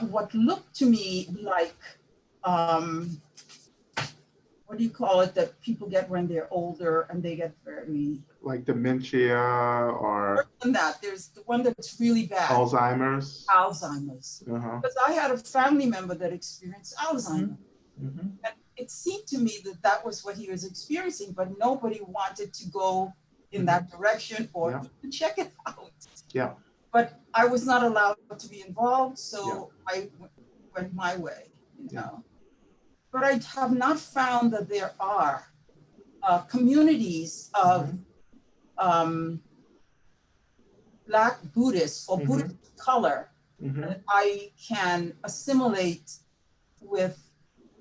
G: what looked to me like, what do you call it, that people get when they're older and they get very...
A: Like dementia or...
G: Worse than that, there's the one that's really bad.
A: Alzheimer's.
G: Alzheimer's. Because I had a family member that experienced Alzheimer's. Mm-hmm. And it seemed to me that that was what he was experiencing, but nobody wanted to go in that direction or to check it out.
A: Yeah.
G: But I was not allowed to be involved, so I went my way, you know. But I have not found that there are communities of Black Buddhists or Buddhist color that I can assimilate with,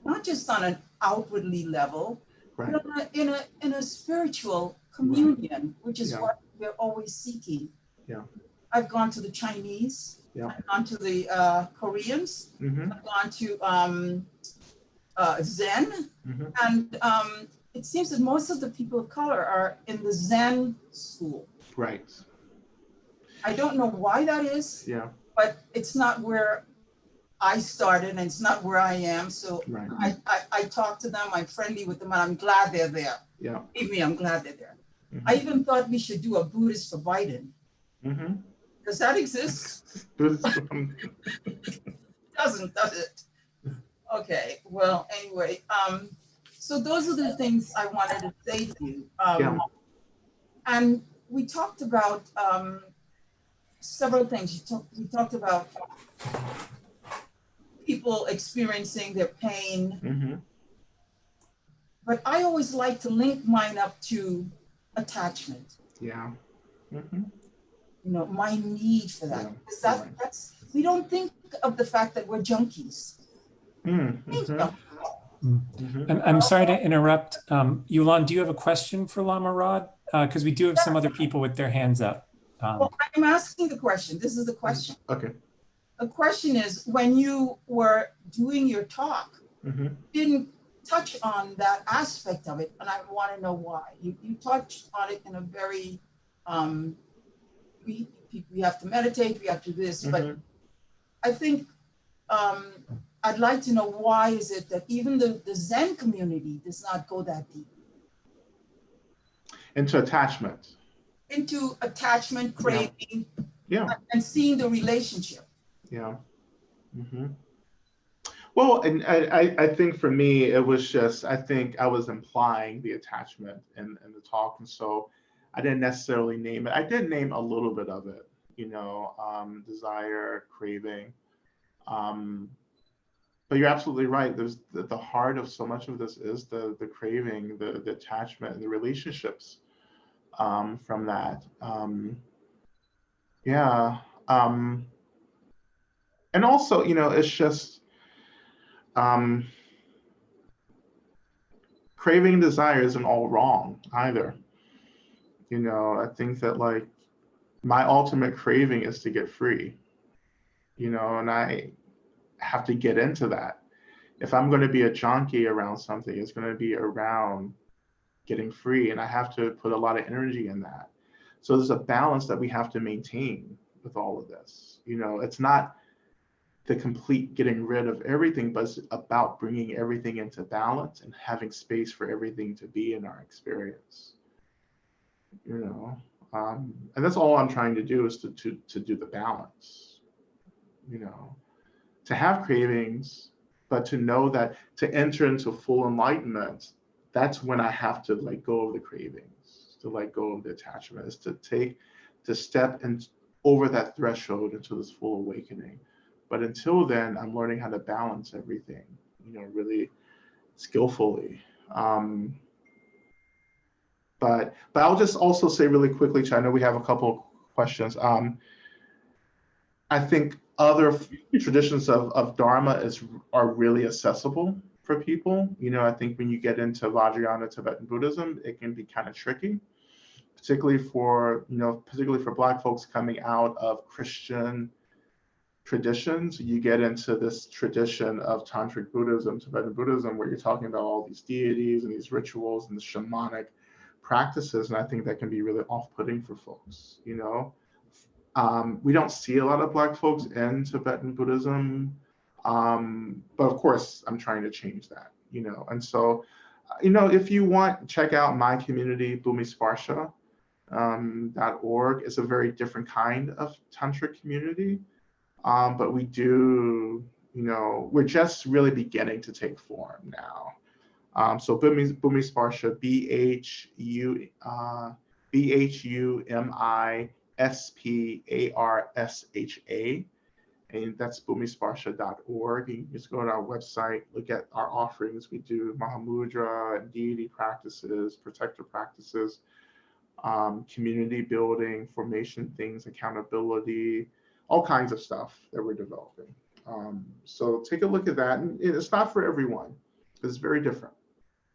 G: not just on an outwardly level, but in a spiritual communion, which is what we're always seeking.
A: Yeah.
G: I've gone to the Chinese, I've gone to the Koreans, I've gone to Zen, and it seems that most of the people of color are in the Zen school.
A: Right.
G: I don't know why that is, but it's not where I started, and it's not where I am. So
A: Right.
G: I talk to them, I'm friendly with them, and I'm glad they're there.
A: Yeah.
G: Believe me, I'm glad they're there.
A: Mhm.
G: I even thought we should do a Buddhist for Biden.
A: Mm-hmm.
G: Does that exist? Doesn't, does it? Okay, well, anyway, so those are the things I wanted to say to you.
A: Yeah.
G: And we talked about several things. We talked about people experiencing their pain,
A: Mm-hmm.
G: but I always like to link mine up to attachment.
A: Yeah. Mm-hmm.
G: You know, my need for that.
A: Yeah.
G: Because
A: Right.
G: that's, we don't think of the fact that we're junkies.
A: Mm-hmm. Mm-hmm.
B: I'm sorry to interrupt. Yulan, do you have a question for Lama Rod? Because we do have some other people with their hands up.
G: Well, I'm asking the question. This is the question.
A: Okay.
G: The question is, when you were doing your talk,
A: Mm-hmm.
G: didn't touch on that aspect of it, and I want to know why. You touched on it in a very, we have to meditate, we have to do this, but
A: Mm-hmm.
G: I think I'd like to know why is it that even the Zen community does not go that deep
A: Into attachment.
G: into attachment, craving,
A: Yeah.
G: and seeing the relationship.
A: Yeah. Mm-hmm. Well, and I think for me, it was just, I think I was implying the attachment in the talk. And so I didn't necessarily name it. I did name a little bit of it, you know, desire, craving. But you're absolutely right. There's the heart of so much of this is the craving, the attachment, and the relationships from that. Yeah. And also, you know, it's just craving and desire isn't all wrong either. You know, I think that like my ultimate craving is to get free, you know, and I have to get into that. If I'm going to be a junkie around something, it's going to be around getting free, and I have to put a lot of energy in that. So there's a balance that we have to maintain with all of this. You know, it's not the complete getting rid of everything, but it's about bringing everything into balance and having space for everything to be in our experience. You know, and that's all I'm trying to do is to do the balance. You know, to have cravings, but to know that to enter into full enlightenment, that's when I have to let go of the cravings, to let go of the attachment, is to step in over that threshold into this full awakening. But until then, I'm learning how to balance everything, you know, really skillfully. But I'll just also say really quickly, I know we have a couple questions. I think other traditions of Dharma are really accessible for people. You know, I think when you get into Vajrayana Tibetan Buddhism, it can be kind of tricky, particularly for Black folks coming out of Christian traditions. You get into this tradition of Tantric Buddhism, Tibetan Buddhism, where you're talking about all these deities and these rituals and the shamanic practices, and I think that can be really off-putting for folks, you know. We don't see a lot of Black folks in Tibetan Buddhism, but of course, I'm trying to change that, you know. And so, you know, if you want, check out my community, bumisparsha.org. It's a very different kind of tantric community, but we do, you know, we're just really beginning to take form now. So Bumisparsha, BHUMISPARSHA, and that's bumisparsha.org. You can just go to our website, look at our offerings. We do Mahamudra and deity practices, protector practices, community building, formation things, accountability, all kinds of stuff that we're developing. So take a look at that. And it's not for everyone. It's very different.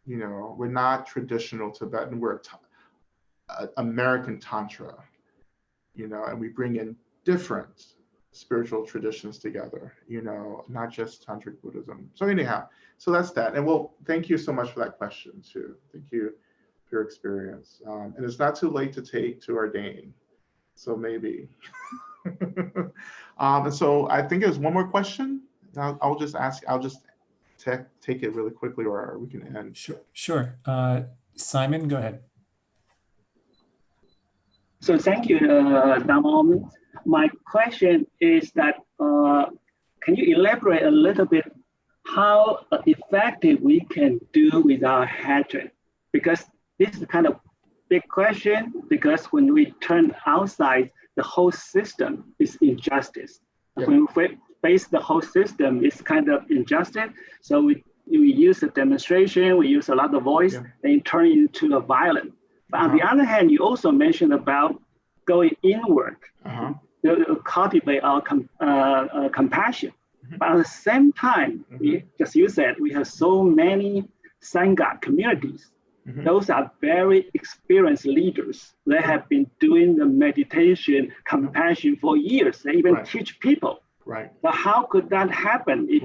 A: You know, we're not traditional Tibetan, we're American Tantra, you know, and we bring in different spiritual traditions together, you know, not just Tantric Buddhism. So anyhow, so that's that. And well, thank you so much for that question too. Thank you for your experience. And it's not too late to ordain. So maybe. And so I think there's one more question I'll just ask, I'll just take it really quickly, or we can end.
B: Sure. Simon, go ahead.
H: So thank you, Lama. My question is that, can you elaborate a little bit how effective we can do with our hatred? Because this is kind of big question, because when we turn outside, the whole system is injustice. Yeah. When we face the whole system, it's kind of injustice. So we use a demonstration, we use a lot of voice, yeah, and turn into a violent. But on the other hand, you also mentioned about going inward, to cultivate our compassion. But at the same time, as you said, we have so many Sangha communities. Those are very experienced leaders. They have been doing the meditation, compassion for years. They even teach people.
A: Right.
H: But how could that happen if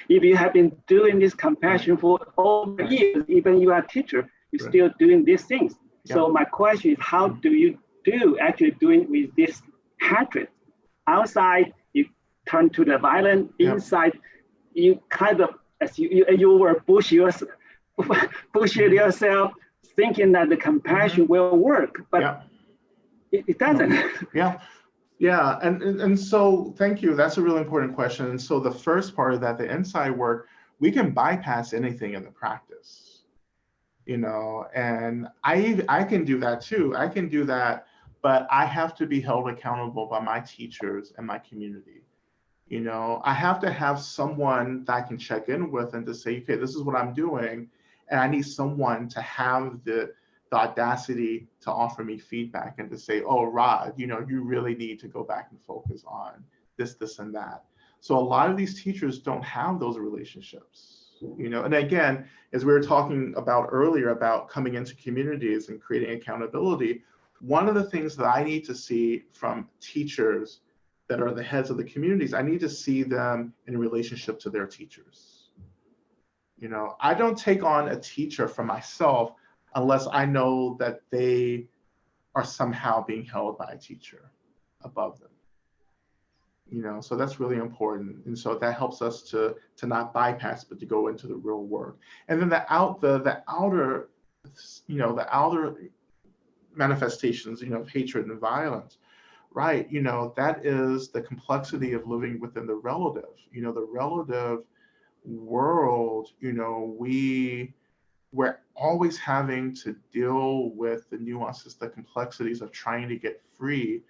H: you have been doing this compassion for over years, even you are a teacher, you're still doing these things. Yeah. So my question is, how do you actually doing with this hatred? Outside, you turn to the violent. Inside, you kind of, as you were push yourself, thinking that the compassion will work, but it doesn't.
A: Yeah, and so thank you. That's a really important question. And so the first part of that, the inside work, we can bypass anything in the practice, and I can do that too. I can do that, but I have to be held accountable by my teachers and my community. I have to have someone that I can check in with and to say, okay, this is what I'm doing. And I need someone to have the audacity to offer me feedback and to say, oh, Rod, you really need to go back and focus on this, and that. So a lot of these teachers don't have those relationships, and again, as we were talking about earlier about coming into communities and creating accountability, one of the things that I need to see from teachers that are the heads of the communities, I need to see them in relationship to their teachers. I don't take on a teacher for myself unless I know that they are somehow being held by a teacher above them. So that's really important. And so that helps us to not bypass, but to go into the real work. And then the outer manifestations, of hatred and violence, right? That is the complexity of living within the relative, the relative world, we're always having to deal with the nuances, the complexities of trying to get free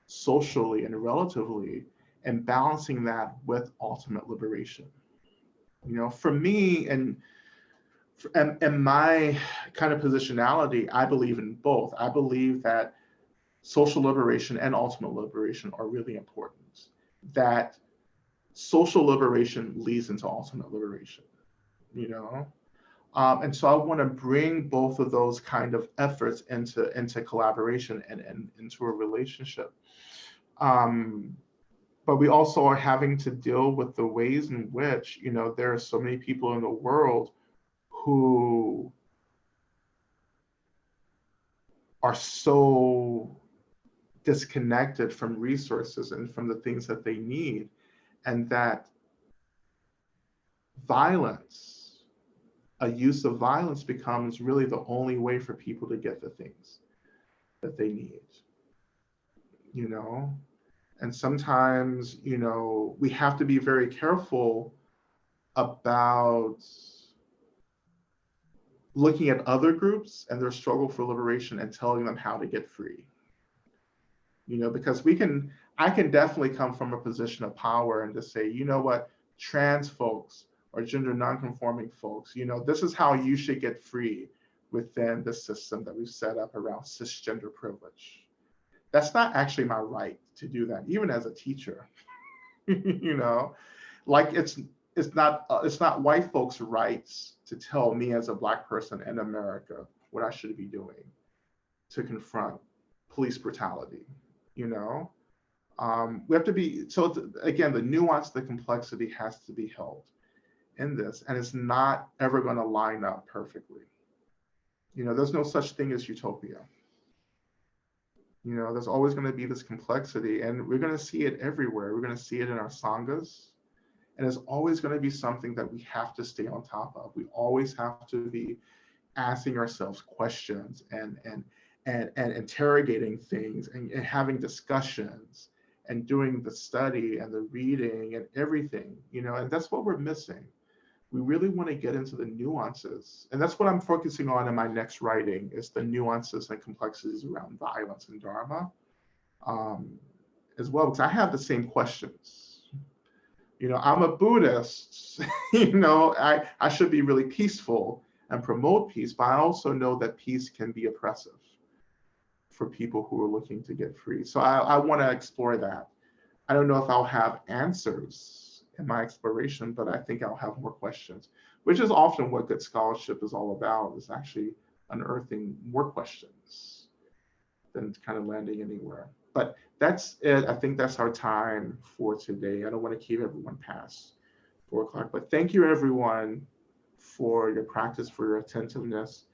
A: socially and relatively, and balancing that with ultimate liberation. For me and my kind of positionality, I believe in both. I believe that social liberation and ultimate liberation are really important. That social liberation leads into ultimate liberation, and so I want to bring both of those kind of efforts into collaboration and into a relationship. But we also are having to deal with the ways in which, there are so many people in the world who are so disconnected from resources and from the things that they need, and that violence, a use of violence, becomes really the only way for people to get the things that they need, And sometimes, we have to be very careful about looking at other groups and their struggle for liberation and telling them how to get free. Because I can definitely come from a position of power and to say, what, trans folks or gender nonconforming folks, this is how you should get free within the system that we've set up around cisgender privilege. That's not actually my right to do that, even as a teacher. Like it's not white folks' rights to tell me as a Black person in America what I should be doing to confront police brutality. We have to be, so again, the nuance, the complexity has to be held in this, and it's not ever going to line up perfectly. There's no such thing as utopia. There's always going to be this complexity, and we're going to see it everywhere. We're going to see it in our sanghas, And it's always going to be something that we have to stay on top of. We always have to be asking ourselves questions and interrogating things and having discussions and doing the study and the reading and everything, you know, and that's what we're missing. We really want to get into the nuances. And that's what I'm focusing on in my next writing, is the nuances and complexities around violence and Dharma, as well, because I have the same questions. You know, I'm a Buddhist, you know, I should be really peaceful and promote peace, but I also know that peace can be oppressive for people who are looking to get free. So I want to explore that. I don't know if I'll have answers in my exploration, but I think I'll have more questions, which is often what good scholarship is all about, is actually unearthing more questions than kind of landing anywhere. But that's it. I think that's our time for today. I don't want to keep everyone past 4 o'clock, but thank you everyone for your practice, for your attentiveness,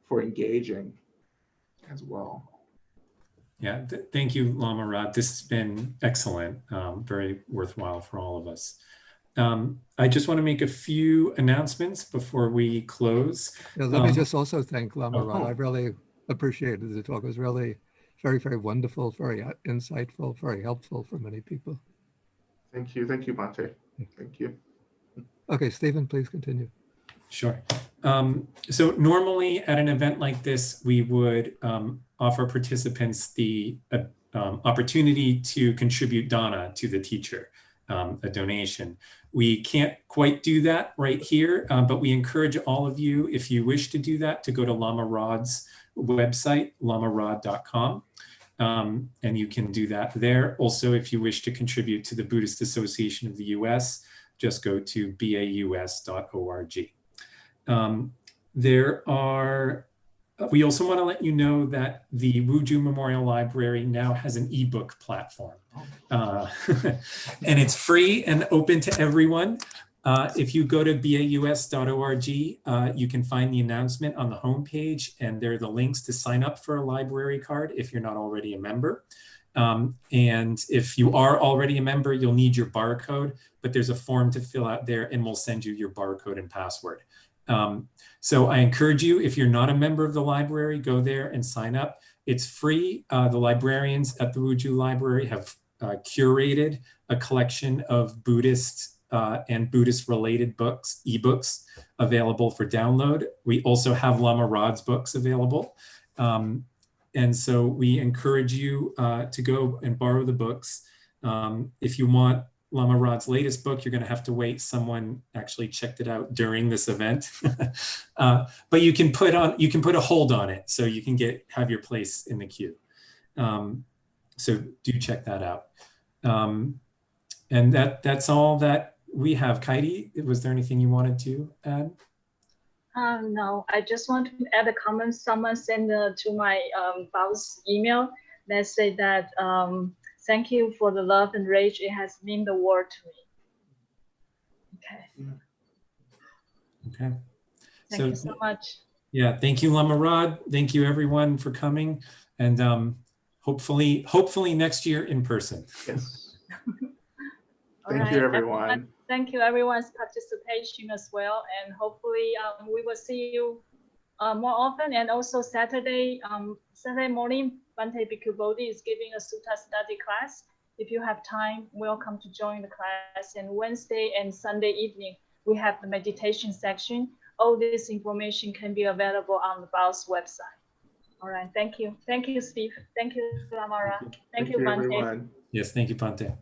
A: for engaging as well.
B: Yeah, thank you, Lama Rod. This has been excellent, very worthwhile for all of us. I just want to make a few announcements before we close.
I: Yeah, let me just also thank Lama Rod.
A: Oh.
I: I really appreciated the talk. It was really very, very wonderful, very insightful, very helpful for many people.
A: Thank you, Bhante. Thank you.
I: Okay, Stephen, please continue.
B: Sure. So normally at an event like this, we would offer participants the opportunity to contribute dana to the teacher, a donation. We can't quite do that right here, but we encourage all of you, if you wish to do that, to go to Lama Rod's website, lamarod.com. And you can do that there. Also, if you wish to contribute to the Buddhist Association of the US, just go to baus.org. We also want to let you know that the Wuju Memorial Library now has an ebook platform. And it's free and open to everyone. If you go to baus.org, you can find the announcement on the homepage, and there are the links to sign up for a library card if you're not already a member. And if you are already a member, you'll need your barcode, but there's a form to fill out there, and we'll send you your barcode and password. So I encourage you, if you're not a member of the library, go there and sign up. It's free. The librarians at the Wuju Library have curated a collection of Buddhist and Buddhist-related books, ebooks, available for download. We also have Lama Rod's books available. And so we encourage you to go and borrow the books. If you want Lama Rod's latest book, you're going to have to wait. Someone actually checked it out during this event, but you can put a hold on it, so you can have your place in the queue. So do check that out. And that's all that we have. Kaidi, was there anything you wanted to add?
J: No, I just want to add a comment. Someone sent to my boss email that said that thank you for the love and rage. It has meant the world to me. Okay.
B: Okay.
J: Thank you so much.
B: Yeah, thank you, Lama Rod. Thank you, everyone, for coming, and hopefully next year in person.
A: Yes. Thank you, everyone.
J: Thank you, everyone's participation as well, and hopefully we will see you more often. And also Saturday morning, Bhante Bhikkhu Bodhi is giving a Sutta study class. If you have time, welcome to join the class. And Wednesday and Sunday evening, we have the meditation section. All this information can be available on the BAO's website. All right, thank you. Thank you, Steve. Thank you, Lama Rod. Thank you, Bhante.
B: Yes, thank you, Bhante.